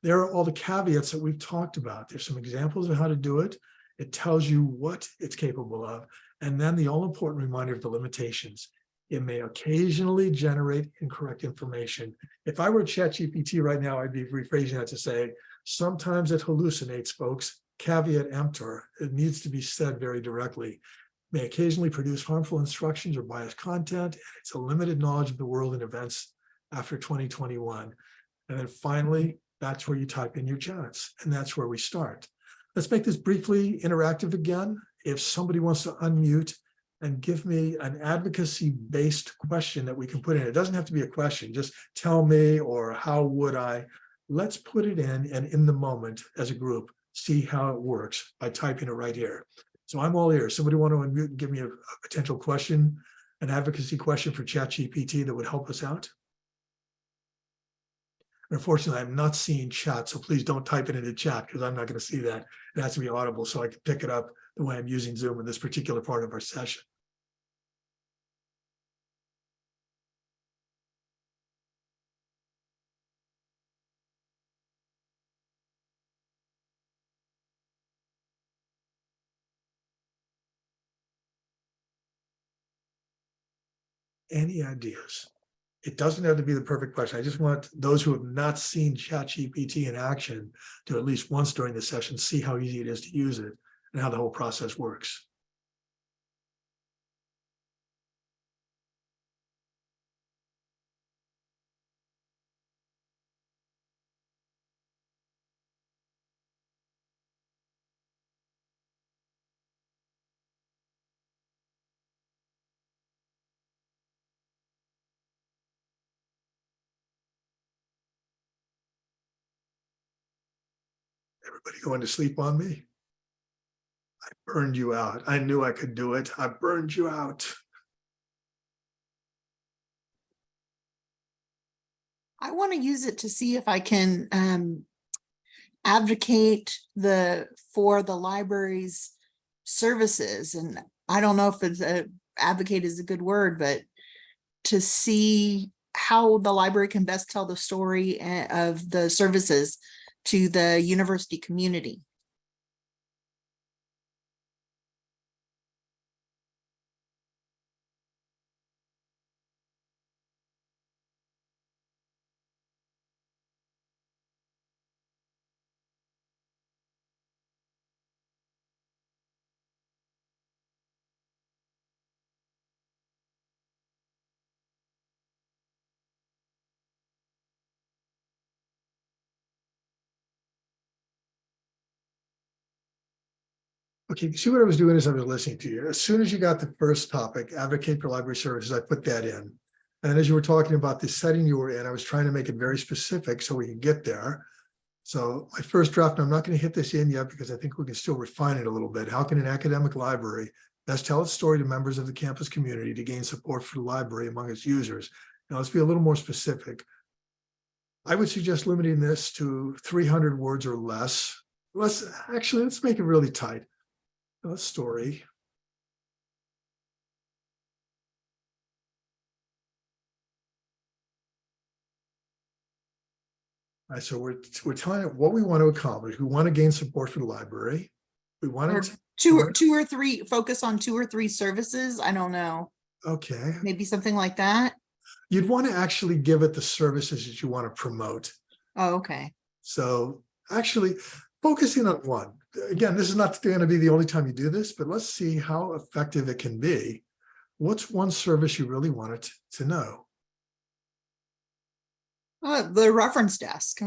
There are all the caveats that we've talked about. There's some examples of how to do it. It tells you what it's capable of, and then the all-important reminder of the limitations. It may occasionally generate incorrect information. If I were ChatGPT right now, I'd be rephrasing that to say, sometimes it hallucinates, folks. Caveat emptor. It needs to be said very directly. May occasionally produce harmful instructions or biased content, and it's a limited knowledge of the world and events after 2021. And then finally, that's where you type in your chats, and that's where we start. Let's make this briefly interactive again. If somebody wants to unmute and give me an advocacy-based question that we can put in, it doesn't have to be a question, just tell me, or how would I. Let's put it in, and in the moment as a group, see how it works by typing it right here. So I'm all ears. Somebody want to unmute and give me a potential question, an advocacy question for ChatGPT that would help us out? Unfortunately, I'm not seeing chat, so please don't type it into chat because I'm not going to see that. It has to be audible so I can pick it up the way I'm using Zoom in this particular part of our session. Any ideas? It doesn't have to be the perfect question. I just want those who have not seen ChatGPT in action to at least once during the session see how easy it is to use it and how the whole process works. Everybody going to sleep on me? I burned you out. I knew I could do it. I burned you out. I want to use it to see if I can advocate for the library's services. And I don't know if it's advocate is a good word, but to see how the library can best tell the story of the services to the university community. Okay, see what I was doing as I was listening to you. As soon as you got the first topic, advocate for library services, I put that in. And as you were talking about the setting you were in, I was trying to make it very specific so we can get there. So my first draft, and I'm not going to hit this in yet because I think we can still refine it a little bit. How can an academic library best tell its story to members of the campus community to gain support for the library among its users? Now let's be a little more specific. I would suggest limiting this to 300 words or less. Let's make it really tight. A story. All right, so we're telling it what we want to accomplish. We want to gain support for the library. We want Or to two or three, focus on 2 or 3 services. I don't know. okay. Maybe something like that. You'd want to actually give it the services that you want to promote. Oh, okay. So actually focusing on one. Again, this is not going to be the only time you do this, but let's see how effective it can be. What's one service you really wanted to know? The reference desk.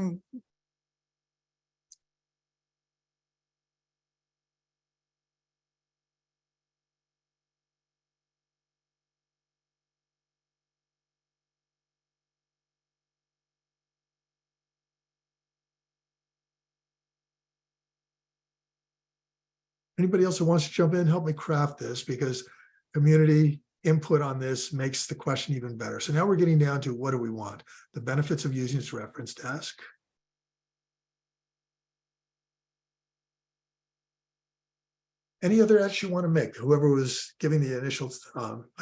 Anybody else who wants to jump in, help me craft this because community input on this makes the question even better. So now we're getting down to what do we want? The benefits of using this reference desk. Any other edits you want to make? Whoever was giving the initial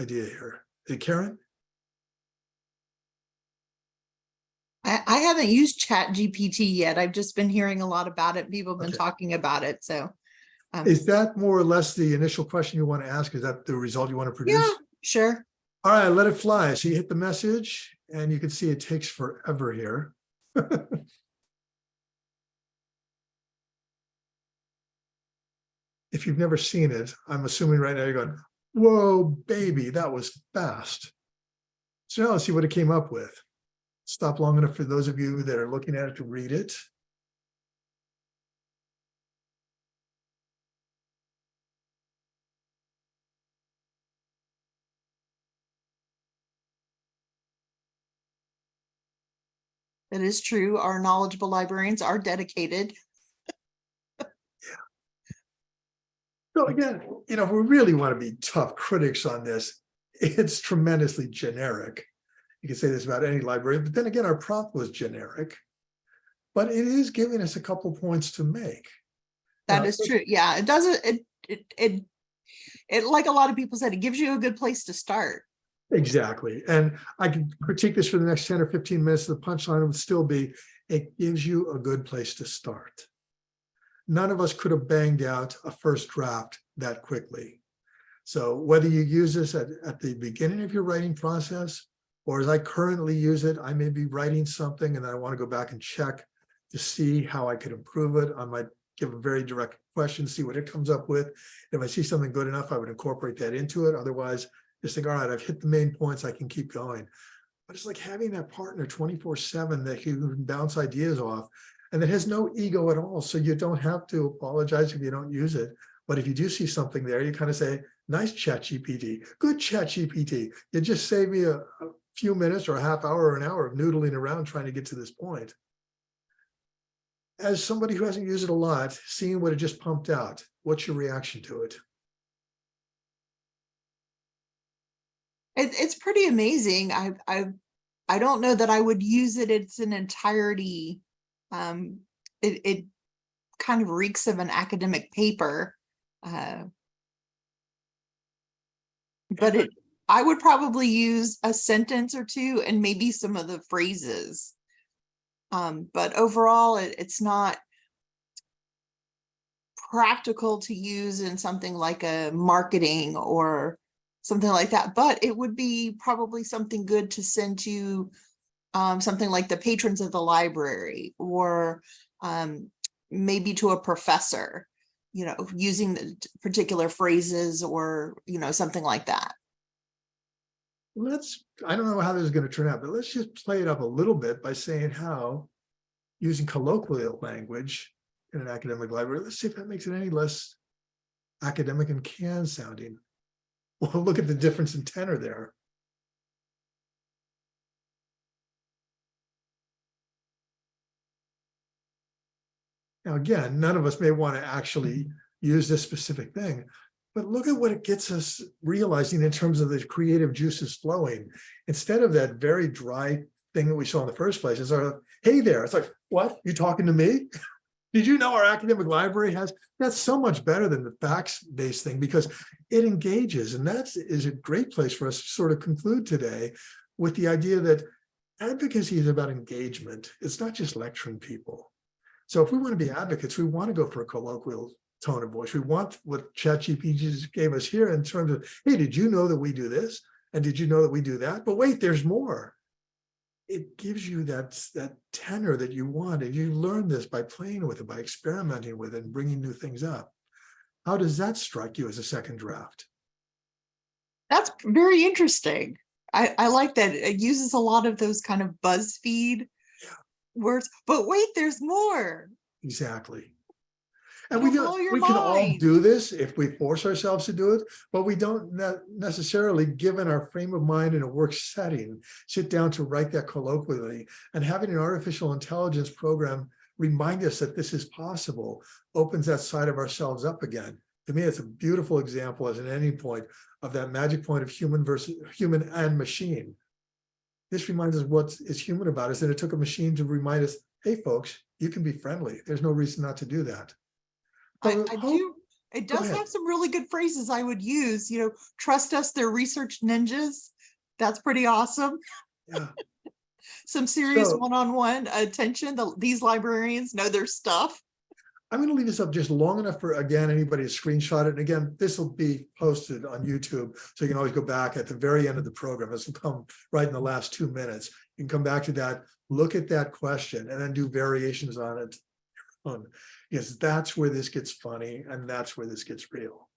idea here. Is it Karen? I haven't used ChatGPT yet. I've just been hearing a lot about it. People have been Okay. talking about it. So Is that more or less the initial question you want to ask? Is that the result you want to produce? yeah, sure. All right, let it fly. So you hit the message and you can see it takes forever here. If you've never seen it, I'm assuming right now you're going, whoa, baby, that was fast. So now let's see what it came up with. Stop long enough for those of you that are looking at it to read it. It is true. Our knowledgeable librarians are dedicated. So again, if we really want to be tough critics on this, it's tremendously generic. You can say this about any library, but then again, our prompt was generic. But it is giving us a couple points to make. That Now, is true. Yeah, it doesn't, it, like a lot of people said, it gives you a good place to start. Exactly. And I can critique this for the next 10 or 15 minutes. The punchline would still be, it gives you a good place to start. None of us could have banged out a first draft that quickly. So whether you use this at the beginning of your writing process, or as I currently use it, I may be writing something and then I want to go back and check to see how I could improve it. I might give a very direct question, see what it comes up with. If I see something good enough, I would incorporate that into it. Otherwise, just think, all right, I've hit the main points, I can keep going. But it's like having that partner 24/7 that you can bounce ideas off and that has no ego at all. So you don't have to apologize if you don't use it. But if you do see something there, you kind of say, nice ChatGPT, good ChatGPT. You just save me a few minutes or a half hour or an hour of noodling around trying to get to this point. As somebody who hasn't used it a lot, seeing what it just pumped out, what's your reaction to it? It's pretty amazing. I don't know that I would use it its an entirety. It kind of reeks of an academic paper. But I would probably use a sentence or two and maybe some of the phrases. But overall, it's not practical to use in something like a marketing or something like that. But it would be probably something good to send to something like the patrons of the library, or maybe to a professor, using the particular phrases, or, something like that. I don't know how this is going to turn out, but let's just play it up a little bit by saying how using colloquial language in an academic library, let's see if that makes it any less academic and canned sounding. Well, look at the difference in tenor there. Now, again, none of us may want to actually use this specific thing, but look at what it gets us realizing in terms of the creative juices flowing. Instead of that very dry thing that we saw in the first place, it's sort of, hey there, it's like, what, you talking to me? Did you know our academic library has, that's so much better than the facts-based thing, because it engages. And that is a great place for us to sort of conclude today with the idea that advocacy is about engagement. It's not just lecturing people. So if we want to be advocates, we want to go for a colloquial tone of voice. We want what ChatGPT just gave us here in terms of, hey, did you know that we do this? And did you know that we do that? But wait, there's more. It gives you that tenor that you want. And you learn this by playing with it, by experimenting with it and bringing new things up. How does that strike you as a second draft? That's very interesting. I like that. It uses a lot of those kind of BuzzFeed words, but wait, there's more. Exactly. And It'll blow your we can all mind. do this if we force ourselves to do it, but we don't necessarily, given our frame of mind in a work setting, sit down to write that colloquially. And having an artificial intelligence program remind us that this is possible opens that side of ourselves up again. To me, it's a beautiful example as an ending point of that magic point of human and machine. This reminds us what is human about us, and it took a machine to remind us, hey, folks, you can be friendly. There's no reason not to do that. I do. It does have some really good phrases I would use. Trust us, they're research ninjas. That's pretty awesome. Yeah. Some serious one-on-one attention. These librarians know their stuff. I'm going to leave this up just long enough for, again, anybody to screenshot it. And again, this will be posted on YouTube, so you can always go back at the very end of the program. This will come right in the last 2 minutes. You can come back to that, look at that question, and then do variations on it. Yes, that's where this gets funny, and that's where this gets real.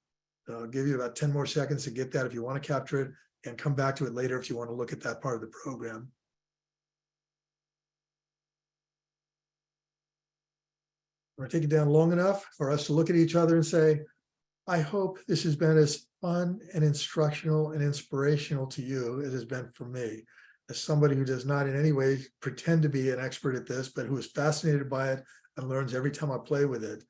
So I'll give you about 10 more seconds to get that if you want to capture it, and come back to it later if you want to look at that part of the program. We're going to take it down long enough for us to look at each other and say, I hope this has been as fun and instructional and inspirational to you as it has been for me, as somebody who does not in any way pretend to be an expert at this, but who is fascinated by it and learns every time I play with it.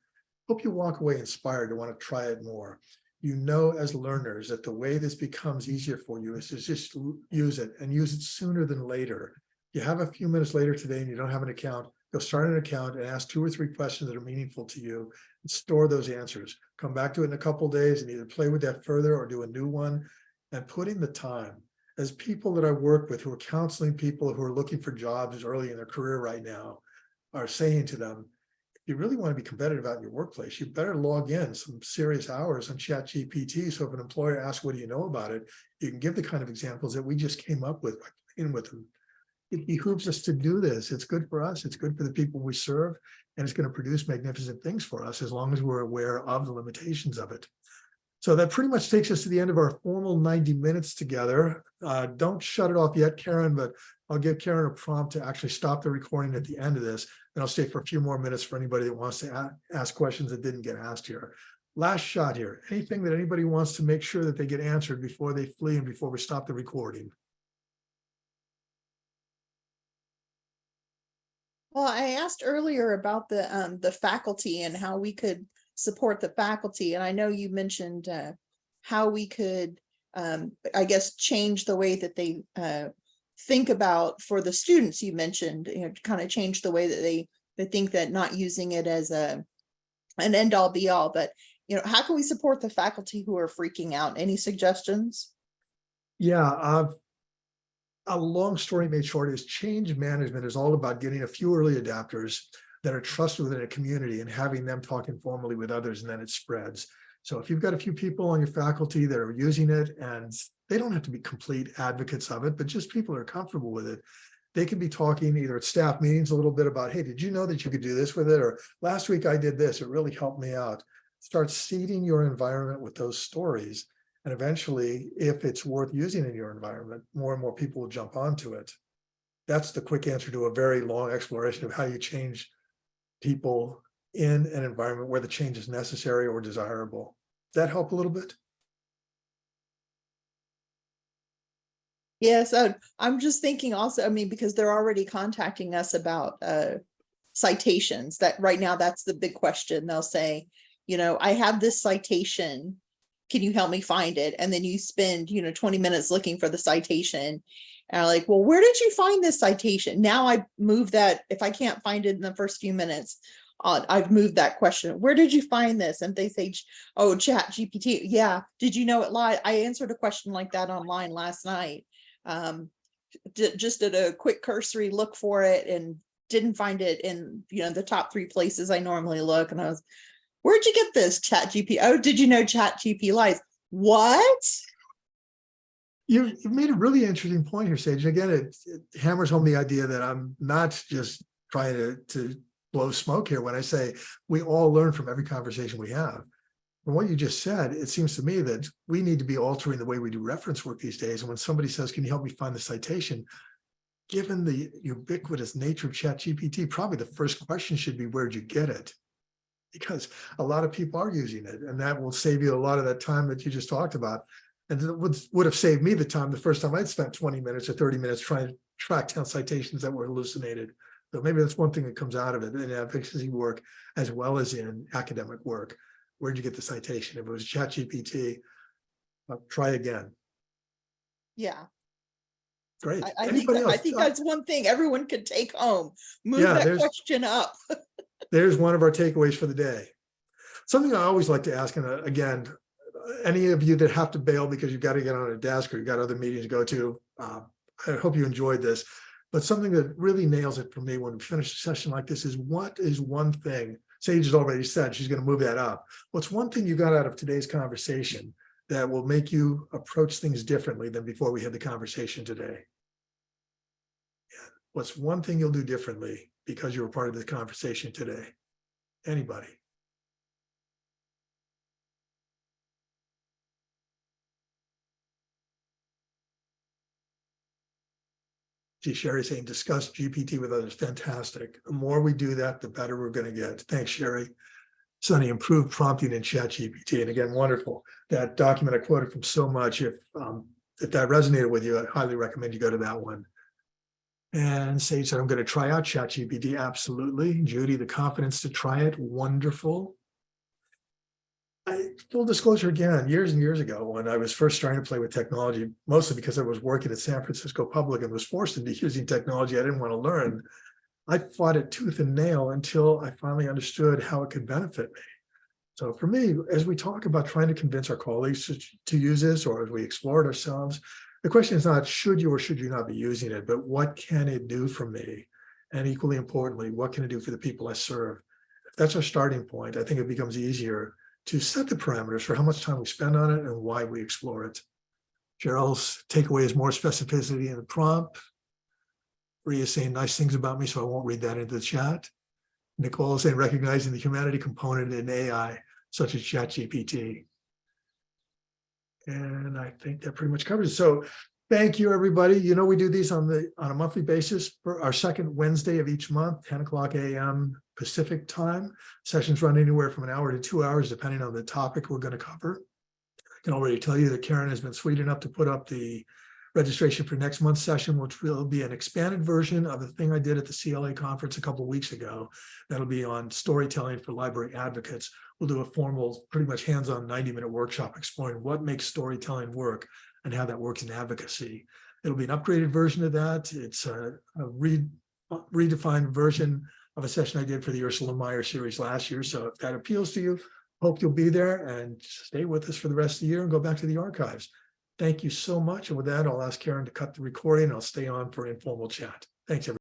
Hope you walk away inspired to want to try it more. You know, as learners, that the way this becomes easier for you is to just use it and use it sooner than later. You have a few minutes later today and you don't have an account, go start an account and ask 2 or 3 questions that are meaningful to you and store those answers. Come back to it in a couple of days and either play with that further or do a new one, and put in the time. As people that I work with who are counseling people who are looking for jobs early in their career right now, are saying to them, if you really want to be competitive out in your workplace, you better log in some serious hours on ChatGPT. So if an employer asks, what do you know about it? You can give the kind of examples that we just came up with by playing with them. It behooves us to do this. It's good for us. It's good for the people we serve, and it's going to produce magnificent things for us as long as we're aware of the limitations of it. So that pretty much takes us to the end of our formal 90 minutes together. Don't shut it off yet, Karen, but I'll give Karen a prompt to actually stop the recording at the end of this. And I'll stay for a few more minutes for anybody that wants to ask questions that didn't get asked here. Last shot here. Anything that anybody wants to make sure that they get answered before they flee and before we stop the recording? Well, I asked earlier about the faculty and how we could support the faculty. And I know you mentioned how we could, I guess, change the way that they think about for the students. You mentioned, to kind of change the way that they think, that not using it as an end all be all. But, how can we support the faculty who are freaking out? Any suggestions? Yeah, a long story made short is change management is all about getting a few early adapters that are trusted within a community and having them talk informally with others, and then it spreads. So if you've got a few people on your faculty that are using it, and they don't have to be complete advocates of it, but just people who are comfortable with it, they can be talking either at staff meetings a little bit about, hey, did you know that you could do this with it? Or last week I did this, it really helped me out. Start seeding your environment with those stories. And eventually, if it's worth using in your environment, more and more people will jump onto it. That's the quick answer to a very long exploration of how you change people in an environment where the change is necessary or desirable. Does that help a little bit? Yes, I'm just thinking also, because they're already contacting us about citations. That right now, that's the big question. They'll say, I have this citation. Can you help me find it? And then you spend, 20 minutes looking for the citation. And I'm like, well, where did you find this citation? Now I move that. If I can't find it in the first few minutes, I've moved that question. Where did you find this? And they say, oh, ChatGPT. Yeah. Did you know it lied? I answered a question like that online last night. Just did a quick cursory look for it and didn't find it in, the top 3 places I normally look. And I was, where'd you get this, ChatGPT? Oh, did you know ChatGPT lies? What? You've made a really interesting point here, Sage. Again, it hammers home the idea that I'm not just trying to blow smoke here when I say we all learn from every conversation we have. From what you just said, it seems to me that we need to be altering the way we do reference work these days. And when somebody says, can you help me find the citation? Given the ubiquitous nature of ChatGPT, probably the first question should be, where'd you get it? Because a lot of people are using it, and that will save you a lot of that time that you just talked about. And it would have saved me the time the first time I'd spent 20 minutes or 30 minutes trying to track down citations that were hallucinated. So maybe that's one thing that comes out of it in advocacy work as well as in academic work. Where'd you get the citation? If it was ChatGPT, try again. Yeah. Great. I think that's one thing everyone could take home. Move that question up. There's one of our takeaways for the day. Something I always like to ask, and again, any of you that have to bail because you've got to get on a desk or you've got other meetings to go to, I hope you enjoyed this. But something that really nails it for me when we finish a session like this is, what is one thing, Sage has already said she's going to move that up. What's one thing you got out of today's conversation that will make you approach things differently than before we had the conversation today? What's one thing you'll do differently because you were part of the conversation today? Anybody? See, Sherry saying, discuss GPT with others. Fantastic. The more we do that, the better we're going to get. Thanks, Sherry. Sonny, improved prompting in ChatGPT. And again, wonderful. That document I quoted from so much. If that resonated with you, I highly recommend you go to that one. And Sage said, I'm going to try out ChatGPT. Absolutely. Judy, the confidence to try it. Wonderful. full disclosure again, years and years ago, when I was first starting to play with technology, mostly because I was working at San Francisco Public and was forced into using technology I didn't want to learn, I fought it tooth and nail until I finally understood how it could benefit me. So for me, as we talk about trying to convince our colleagues to use this, or as we explore it ourselves, the question is not should you or should you not be using it, but what can it do for me? And equally importantly, what can it do for the people I serve? If that's our starting point, I think it becomes easier to set the parameters for how much time we spend on it and why we explore it. Cheryl's takeaway is more specificity in the prompt. Rhea is saying nice things about me, so I won't read that into the chat. Nicole is saying recognizing the humanity component in AI, such as ChatGPT. And I think that pretty much covers it. So thank you, everybody. You know, we do these on a monthly basis for our second Wednesday of each month, 10 o'clock a.m. Pacific time. Sessions run anywhere from an hour to 2 hours, depending on the topic we're going to cover. I can already tell you that Karen has been sweet enough to put up the registration for next month's session, which will be an expanded version of the thing I did at the CLA conference a couple of weeks ago. That'll be on storytelling for library advocates. We'll do a formal, pretty much hands-on 90-minute workshop exploring what makes storytelling work and how that works in advocacy. It'll be an upgraded version of that. It's a redefined version of a session I did for the Ursula Meyer series last year. So if that appeals to you, hope you'll be there and stay with us for the rest of the year and go back to the archives. Thank you so much. And with that, I'll ask Karen to cut the recording. I'll stay on for informal chat. Thanks, everyone.